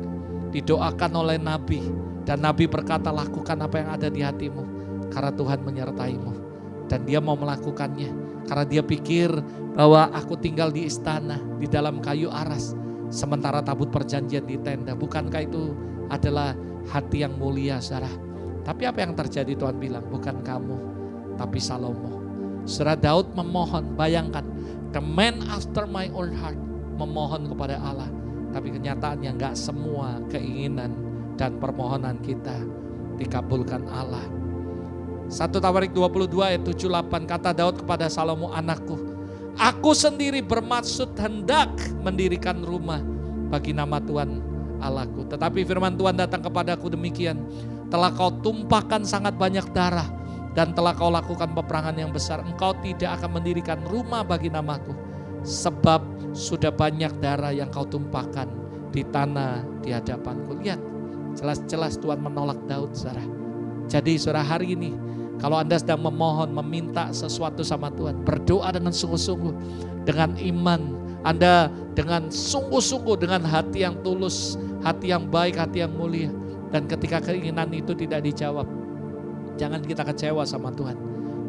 didoakan oleh Nabi, dan Nabi berkata, lakukan apa yang ada di hatimu, karena Tuhan menyertaimu. Dan dia mau melakukannya, karena dia pikir bahwa aku tinggal di istana, di dalam kayu aras, sementara tabut perjanjian di tenda. Bukankah itu adalah hati yang mulia saudara? Tapi apa yang terjadi? Tuhan bilang, bukan kamu, tapi Salomo. Saudara, Daud memohon, bayangkan, the man after my own heart, memohon kepada Allah. Tapi kenyataannya gak semua keinginan dan permohonan kita dikabulkan Allah. 1 Tawarik 22 ayat 7-8, kata Daud kepada Salomo, anakku, aku sendiri bermaksud hendak mendirikan rumah bagi nama Tuhan Allahku. Tetapi firman Tuhan datang kepadaku demikian, telah kau tumpahkan sangat banyak darah dan telah kau lakukan peperangan yang besar. Engkau tidak akan mendirikan rumah bagi namaku, sebab sudah banyak darah yang kau tumpahkan di tanah di hadapanku. Lihat, jelas-jelas Tuhan menolak Daud, saudara. Jadi saudara, hari ini kalau Anda sedang memohon, meminta sesuatu sama Tuhan, berdoa dengan sungguh-sungguh, dengan iman, Anda dengan sungguh-sungguh, dengan hati yang tulus, hati yang baik, hati yang mulia. Dan ketika keinginan itu tidak dijawab, jangan kita kecewa sama Tuhan,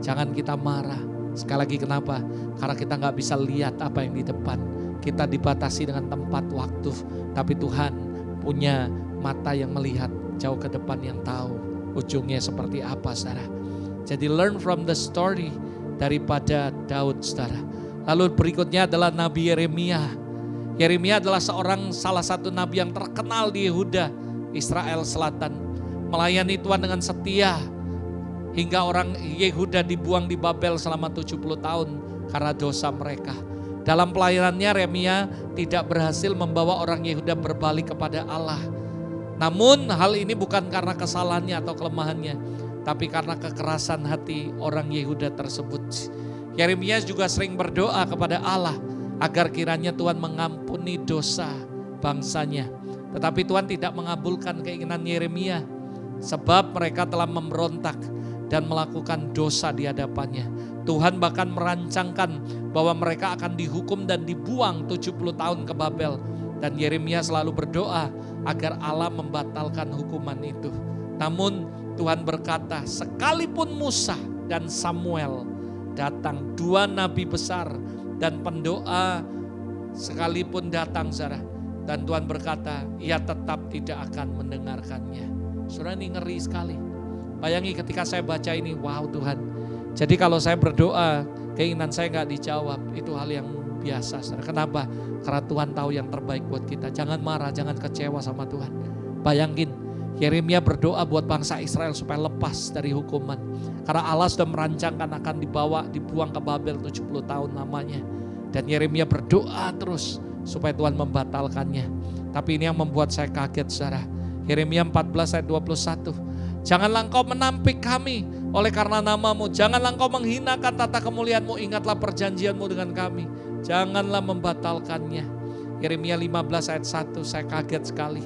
jangan kita marah. Sekali lagi kenapa? Karena kita gak bisa lihat apa yang di depan. Kita dibatasi dengan tempat, waktu, tapi Tuhan punya mata yang melihat jauh ke depan, yang tahu ujungnya seperti apa, saudara. Jadi learn from the story daripada Daud, saudara. Lalu berikutnya adalah Nabi Yeremia. Yeremia adalah salah satu nabi yang terkenal di Yehuda, Israel Selatan. Melayani Tuhan dengan setia hingga orang Yehuda dibuang di Babel selama 70 tahun karena dosa mereka. Dalam pelayanannya Yeremia tidak berhasil membawa orang Yehuda berbalik kepada Allah. Namun hal ini bukan karena kesalahannya atau kelemahannya, tapi karena kekerasan hati orang Yehuda tersebut. Yeremia juga sering berdoa kepada Allah agar kiranya Tuhan mengampuni dosa bangsanya. Tetapi Tuhan tidak mengabulkan keinginan Yeremia, sebab mereka telah memberontak dan melakukan dosa di hadapannya. Tuhan bahkan merancangkan bahwa mereka akan dihukum dan dibuang 70 tahun ke Babel. Dan Yeremia selalu berdoa agar Allah membatalkan hukuman itu. Namun Tuhan berkata, sekalipun Musa dan Samuel datang, dua nabi besar dan pendoa sekalipun datang, saudara, dan Tuhan berkata, ia tetap tidak akan mendengarkannya. Saudara, ini ngeri sekali. Bayangi ketika saya baca ini, wow Tuhan. Jadi kalau saya berdoa, keinginan saya gak dijawab, itu hal yang biasa. Saudara. Kenapa? Karena Tuhan tahu yang terbaik buat kita. Jangan marah, jangan kecewa sama Tuhan. Bayangin, Yeremia berdoa buat bangsa Israel supaya lepas dari hukuman. Karena Allah sudah merancangkan akan dibuang ke Babel 70 tahun lamanya. Dan Yeremia berdoa terus supaya Tuhan membatalkannya. Tapi ini yang membuat saya kaget, saudara. Yeremia 14 ayat 21. Janganlah engkau menampik kami oleh karena namamu. Janganlah engkau menghinakan tata kemuliaanmu. Ingatlah perjanjianmu dengan kami. Janganlah membatalkannya. Yeremia 15 ayat 1, saya kaget sekali.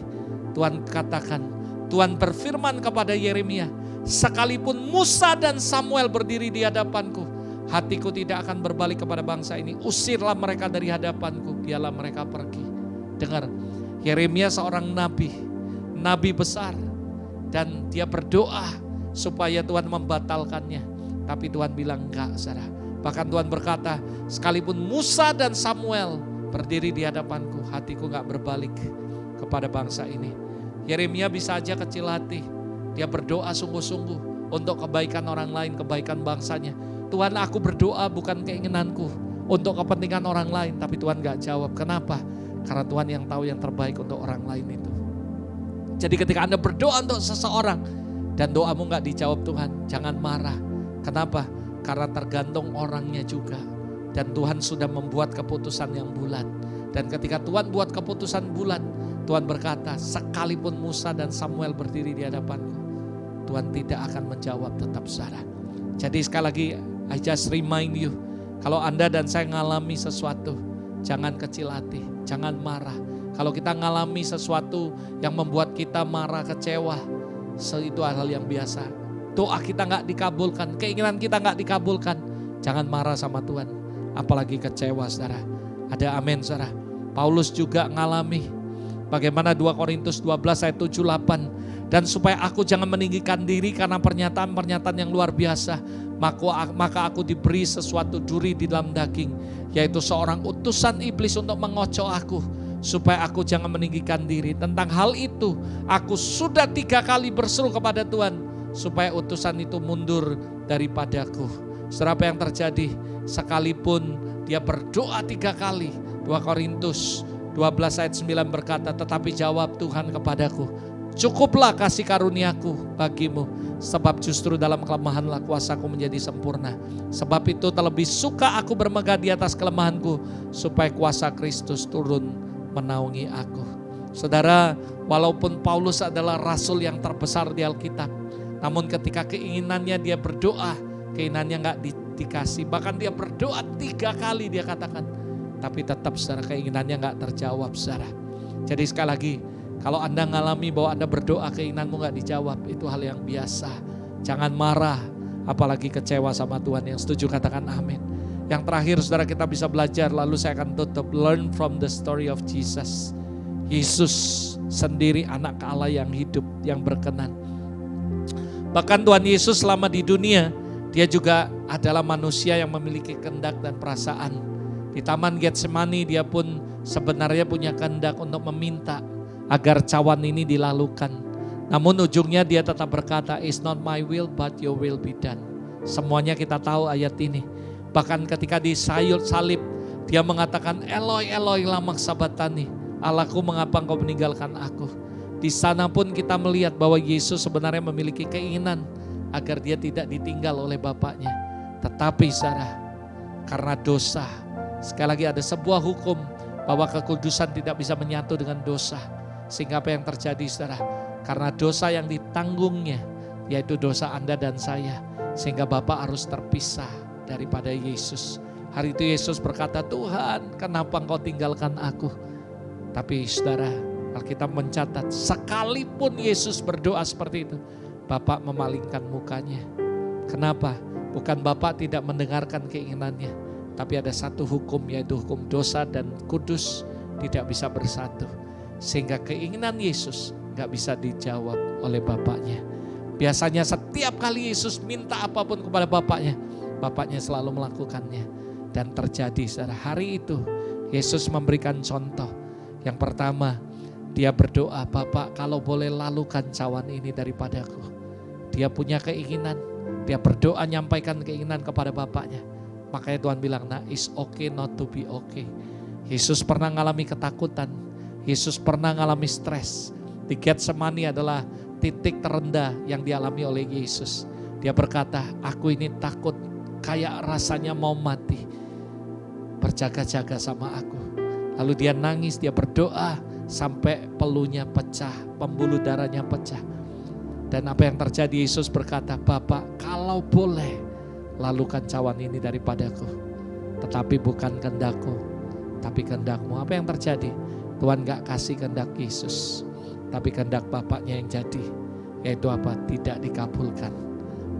Tuhan katakan, Tuhan berfirman kepada Yeremia, sekalipun Musa dan Samuel berdiri di hadapanku, hatiku tidak akan berbalik kepada bangsa ini. Usirlah mereka dari hadapanku, biarlah mereka pergi. Dengar, Yeremia seorang nabi besar. Dan dia berdoa supaya Tuhan membatalkannya. Tapi Tuhan bilang enggak, saudara. Bahkan Tuhan berkata, sekalipun Musa dan Samuel berdiri di hadapanku, hatiku enggak berbalik kepada bangsa ini. Yeremia bisa aja kecil hati. Dia berdoa sungguh-sungguh untuk kebaikan orang lain, kebaikan bangsanya. Tuhan, aku berdoa bukan keinginanku, untuk kepentingan orang lain. Tapi Tuhan enggak jawab. Kenapa? Karena Tuhan yang tahu yang terbaik untuk orang lain itu. Jadi ketika Anda berdoa untuk seseorang dan doamu gak dijawab Tuhan, jangan marah. Kenapa? Karena tergantung orangnya juga. Dan Tuhan sudah membuat keputusan yang bulat. Dan ketika Tuhan buat keputusan bulat, Tuhan berkata, sekalipun Musa dan Samuel berdiri di hadapanku, Tuhan tidak akan menjawab, tetap saudara. Jadi sekali lagi, I just remind you, kalau Anda dan saya ngalami sesuatu, jangan kecil hati, jangan marah. Kalau kita ngalami sesuatu yang membuat kita marah, kecewa, itu hal yang biasa. Doa kita gak dikabulkan, keinginan kita gak dikabulkan, jangan marah sama Tuhan. Apalagi kecewa, saudara. Ada amin, saudara. Paulus juga ngalami bagaimana 2 Korintus 12 ayat 7-8. Dan supaya aku jangan meninggikan diri karena pernyataan-pernyataan yang luar biasa, maka aku diberi sesuatu duri di dalam daging, yaitu seorang utusan iblis untuk mengocok aku, supaya aku jangan meninggikan diri. Tentang hal itu aku sudah 3 kali berseru kepada Tuhan supaya utusan itu mundur daripadaku. Saudara, apa yang terjadi? Sekalipun dia berdoa 3 kali, 2 Korintus 12 ayat 9 berkata, tetapi jawab Tuhan kepadaku, cukuplah kasih karuniaku bagimu, sebab justru dalam kelemahanlah kuasaku menjadi sempurna. Sebab itu terlebih suka aku bermegah di atas kelemahanku, supaya kuasa Kristus turun menaungi aku. Saudara, walaupun Paulus adalah rasul yang terbesar di Alkitab, namun ketika keinginannya dia berdoa, keinginannya gak dikasih. Bahkan dia berdoa 3 kali dia katakan, tapi tetap saudara keinginannya gak terjawab, saudara. Jadi sekali lagi, kalau Anda ngalami bahwa Anda berdoa keinginanmu gak dijawab, itu hal yang biasa. Jangan marah, apalagi kecewa sama Tuhan. Yang setuju katakan amin. Yang terakhir saudara, kita bisa belajar, lalu saya akan tutup. Learn from the story of Jesus. Yesus sendiri anak Allah yang hidup, yang berkenan. Bahkan Tuhan Yesus selama di dunia, dia juga adalah manusia yang memiliki kehendak dan perasaan. Di Taman Getsemani dia pun sebenarnya punya kehendak untuk meminta agar cawan ini dilalukan. Namun ujungnya dia tetap berkata, it's not my will but your will be done. Semuanya kita tahu ayat ini. Bahkan ketika di salib, dia mengatakan, Eloi, Eloi, lama sabachthani. Allahku, mengapa engkau meninggalkan aku? Di sana pun kita melihat bahwa Yesus sebenarnya memiliki keinginan agar dia tidak ditinggal oleh Bapaknya. Tetapi saudara, karena dosa, sekali lagi ada sebuah hukum bahwa kekudusan tidak bisa menyatu dengan dosa. Sehingga apa yang terjadi saudara? Karena dosa yang ditanggungnya, yaitu dosa Anda dan saya, sehingga Bapa harus terpisah daripada Yesus. Hari itu Yesus berkata, Tuhan, kenapa engkau tinggalkan aku? Tapi saudara, Alkitab mencatat sekalipun Yesus berdoa seperti itu, Bapa memalingkan mukanya. Kenapa? Bukan Bapa tidak mendengarkan keinginannya, tapi ada satu hukum, yaitu hukum dosa dan kudus tidak bisa bersatu. Sehingga keinginan Yesus gak bisa dijawab oleh Bapaknya. Biasanya setiap kali Yesus minta apapun kepada Bapaknya, Bapaknya selalu melakukannya. Dan terjadi saudara, hari itu Yesus memberikan contoh. Yang pertama, dia berdoa, Bapak kalau boleh lalukan cawan ini daripadaku. Dia punya keinginan, dia berdoa nyampaikan keinginan kepada Bapaknya. Makanya Tuhan bilang, nah it's okay not to be okay. Yesus pernah mengalami ketakutan, Yesus pernah mengalami stres. Di Getsemani adalah titik terendah yang dialami oleh Yesus. Dia berkata, aku ini takut kayak rasanya mau mati. Berjaga-jaga sama aku. Lalu dia nangis, dia berdoa sampai pelunya pecah, pembuluh darahnya pecah. Dan apa yang terjadi, Yesus berkata, Bapak kalau boleh lalukan cawan ini daripadaku. Tetapi bukan kehendakku, tapi kehendakmu. Apa yang terjadi? Tuhan gak kasih kehendak Yesus, tapi kehendak Bapaknya yang jadi. Yaitu apa? Tidak dikabulkan.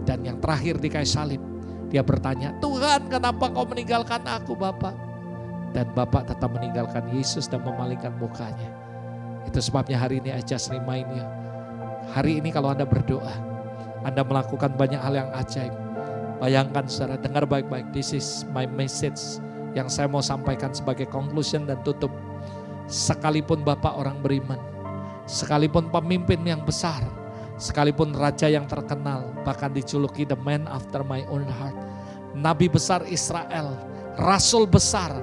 Dan yang terakhir di kayu salib, dia bertanya, Tuhan kenapa kau meninggalkan aku Bapak? Dan Bapak tetap meninggalkan Yesus dan memalingkan mukanya. Itu sebabnya hari ini I just remind you. Hari ini kalau Anda berdoa, Anda melakukan banyak hal yang ajaib. Bayangkan saudara, dengar baik-baik. This is my message yang saya mau sampaikan sebagai conclusion dan tutup. Sekalipun Bapak orang beriman, sekalipun pemimpin yang besar, sekalipun raja yang terkenal, bahkan dijuluki the man after my own heart, nabi besar Israel, rasul besar,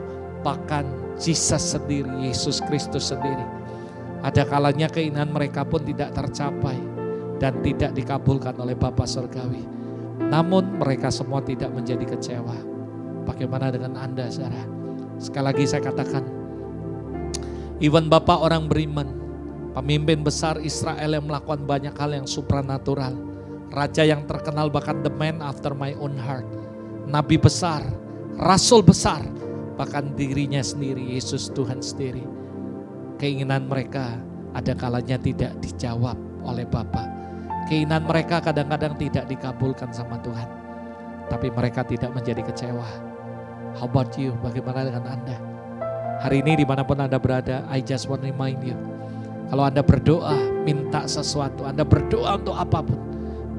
bahkan Jesus sendiri, Yesus Kristus sendiri. Ada kalanya keinginan mereka pun tidak tercapai dan tidak dikabulkan oleh Bapa Surgawi. Namun mereka semua tidak menjadi kecewa. Bagaimana dengan Anda saudara? Sekali lagi saya katakan, even Bapak orang beriman, pemimpin besar Israel yang melakukan banyak hal yang supranatural, raja yang terkenal bahkan the man after my own heart, nabi besar, rasul besar, bahkan dirinya sendiri, Yesus Tuhan sendiri. Keinginan mereka ada kalanya tidak dijawab oleh Bapa. Keinginan mereka kadang-kadang tidak dikabulkan sama Tuhan. Tapi mereka tidak menjadi kecewa. How about you? Bagaimana dengan Anda? Hari ini dimanapun Anda berada, I just want to remind you. Kalau Anda berdoa, minta sesuatu, Anda berdoa untuk apapun,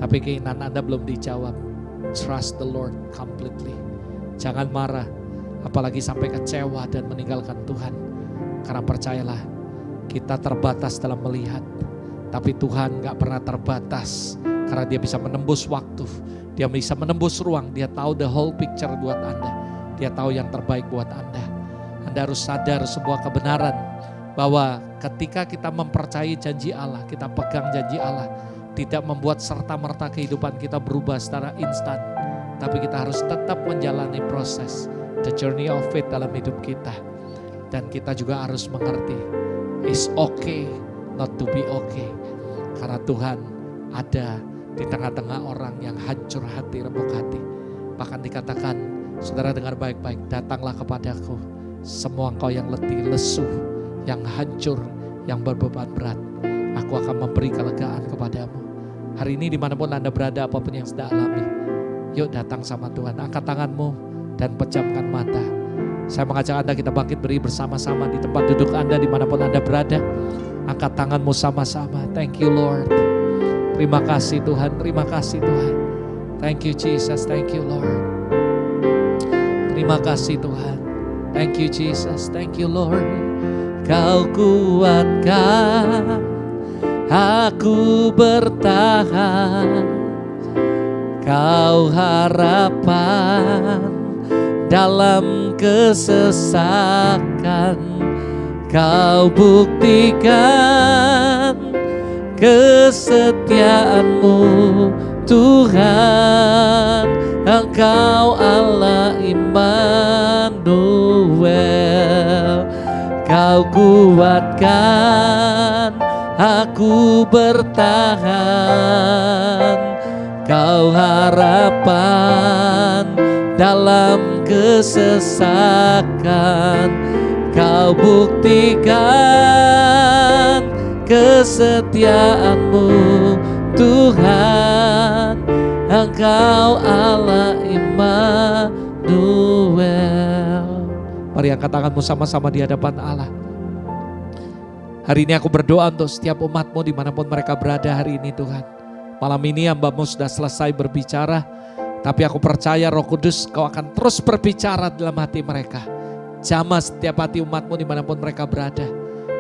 tapi keinginan Anda belum dijawab, trust the Lord completely. Jangan marah, apalagi sampai kecewa dan meninggalkan Tuhan. Karena percayalah, kita terbatas dalam melihat, tapi Tuhan gak pernah terbatas. Karena dia bisa menembus waktu, dia bisa menembus ruang, dia tahu the whole picture buat Anda. Dia tahu yang terbaik buat Anda. Anda harus sadar sebuah kebenaran, bahwa ketika kita mempercayai janji Allah, kita pegang janji Allah, tidak membuat serta-merta kehidupan kita berubah secara instan. Tapi kita harus tetap menjalani proses, the journey of faith dalam hidup kita. Dan kita juga harus mengerti, it's okay not to be okay. Karena Tuhan ada di tengah-tengah orang yang hancur hati, remuk hati. Bahkan dikatakan, saudara dengar baik-baik, datanglah kepadaku semua engkau yang letih, lesu, yang hancur, yang berbeban berat. Aku akan memberi kelegaan kepadamu. Hari ini dimanapun Anda berada, apapun yang sedang alami, yuk datang sama Tuhan. Angkat tanganmu dan pejamkan mata. Saya mengajak Anda kita bangkit beri bersama-sama di tempat duduk Anda dimanapun Anda berada. Angkat tanganmu sama-sama. Thank you Lord. Terima kasih Tuhan, terima kasih Tuhan. Thank you Jesus, thank you Lord. Terima kasih Tuhan. Thank you Jesus, thank you Lord. Kau kuatkan aku bertahan. Kau harapan dalam kesesakan. Kau buktikan kesetiaan-Mu Tuhan. Engkau Allah Immanuel. Kau kuatkan aku bertahan. Kau harapan dalam kesesakan. Kau buktikan kesetiaan-Mu Tuhan, Engkau Allah Immanuel. Mari angkat tanganmu sama-sama di hadapan Allah. Hari ini aku berdoa untuk setiap umat-Mu dimanapun mereka berada hari ini Tuhan. Malam ini hamba-Mu sudah selesai berbicara, tapi aku percaya Roh Kudus Kau akan terus berbicara dalam hati mereka. Jamah setiap hati umat-Mu dimanapun mereka berada.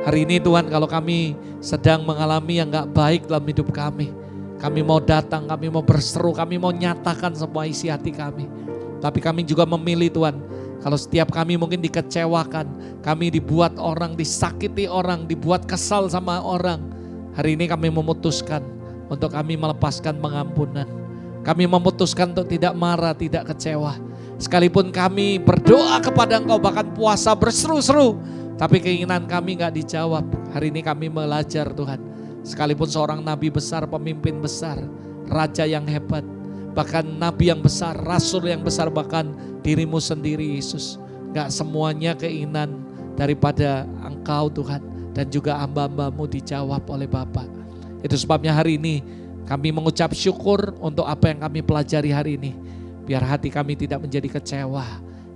Hari ini Tuhan, kalau kami sedang mengalami yang gak baik dalam hidup kami mau datang, kami mau berseru, kami mau nyatakan semua isi hati kami. Tapi kami juga memilih Tuhan, kalau setiap kami mungkin dikecewakan, kami dibuat orang, disakiti orang, dibuat kesal sama orang. Hari ini kami memutuskan untuk kami melepaskan pengampunan. Kami memutuskan untuk tidak marah, tidak kecewa. Sekalipun kami berdoa kepada Engkau, bahkan puasa berseru-seru, tapi keinginan kami gak dijawab. Hari ini kami belajar Tuhan, sekalipun seorang nabi besar, pemimpin besar, raja yang hebat, bahkan nabi yang besar, rasul yang besar, bahkan dirimu sendiri Yesus, gak semuanya keinginan daripada Engkau Tuhan dan juga hamba-hamba-Mu dijawab oleh Bapa. Itu sebabnya hari ini kami mengucap syukur untuk apa yang kami pelajari hari ini. Biar hati kami tidak menjadi kecewa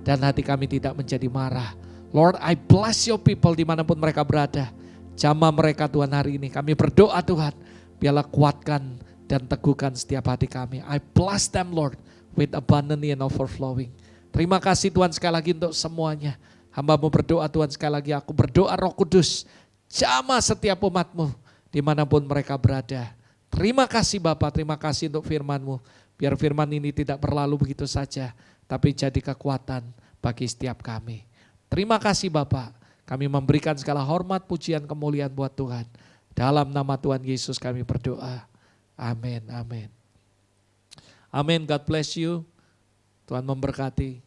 dan hati kami tidak menjadi marah. Lord, I bless your people dimanapun mereka berada. Jamah mereka Tuhan hari ini. Kami berdoa Tuhan, biarlah kuatkan dan teguhkan setiap hati kami. I bless them Lord with abundantly and overflowing. Terima kasih Tuhan sekali lagi untuk semuanya. Hamba-Mu berdoa Tuhan sekali lagi. Aku berdoa Roh Kudus, jamah setiap umat-Mu dimanapun mereka berada. Terima kasih Bapa, terima kasih untuk firman-Mu. Biar firman ini tidak berlalu begitu saja, tapi jadi kekuatan bagi setiap kami. Terima kasih Bapa, kami memberikan segala hormat, pujian, kemuliaan buat Tuhan. Dalam nama Tuhan Yesus kami berdoa. Amin, amin. Amin, God bless you. Tuhan memberkati.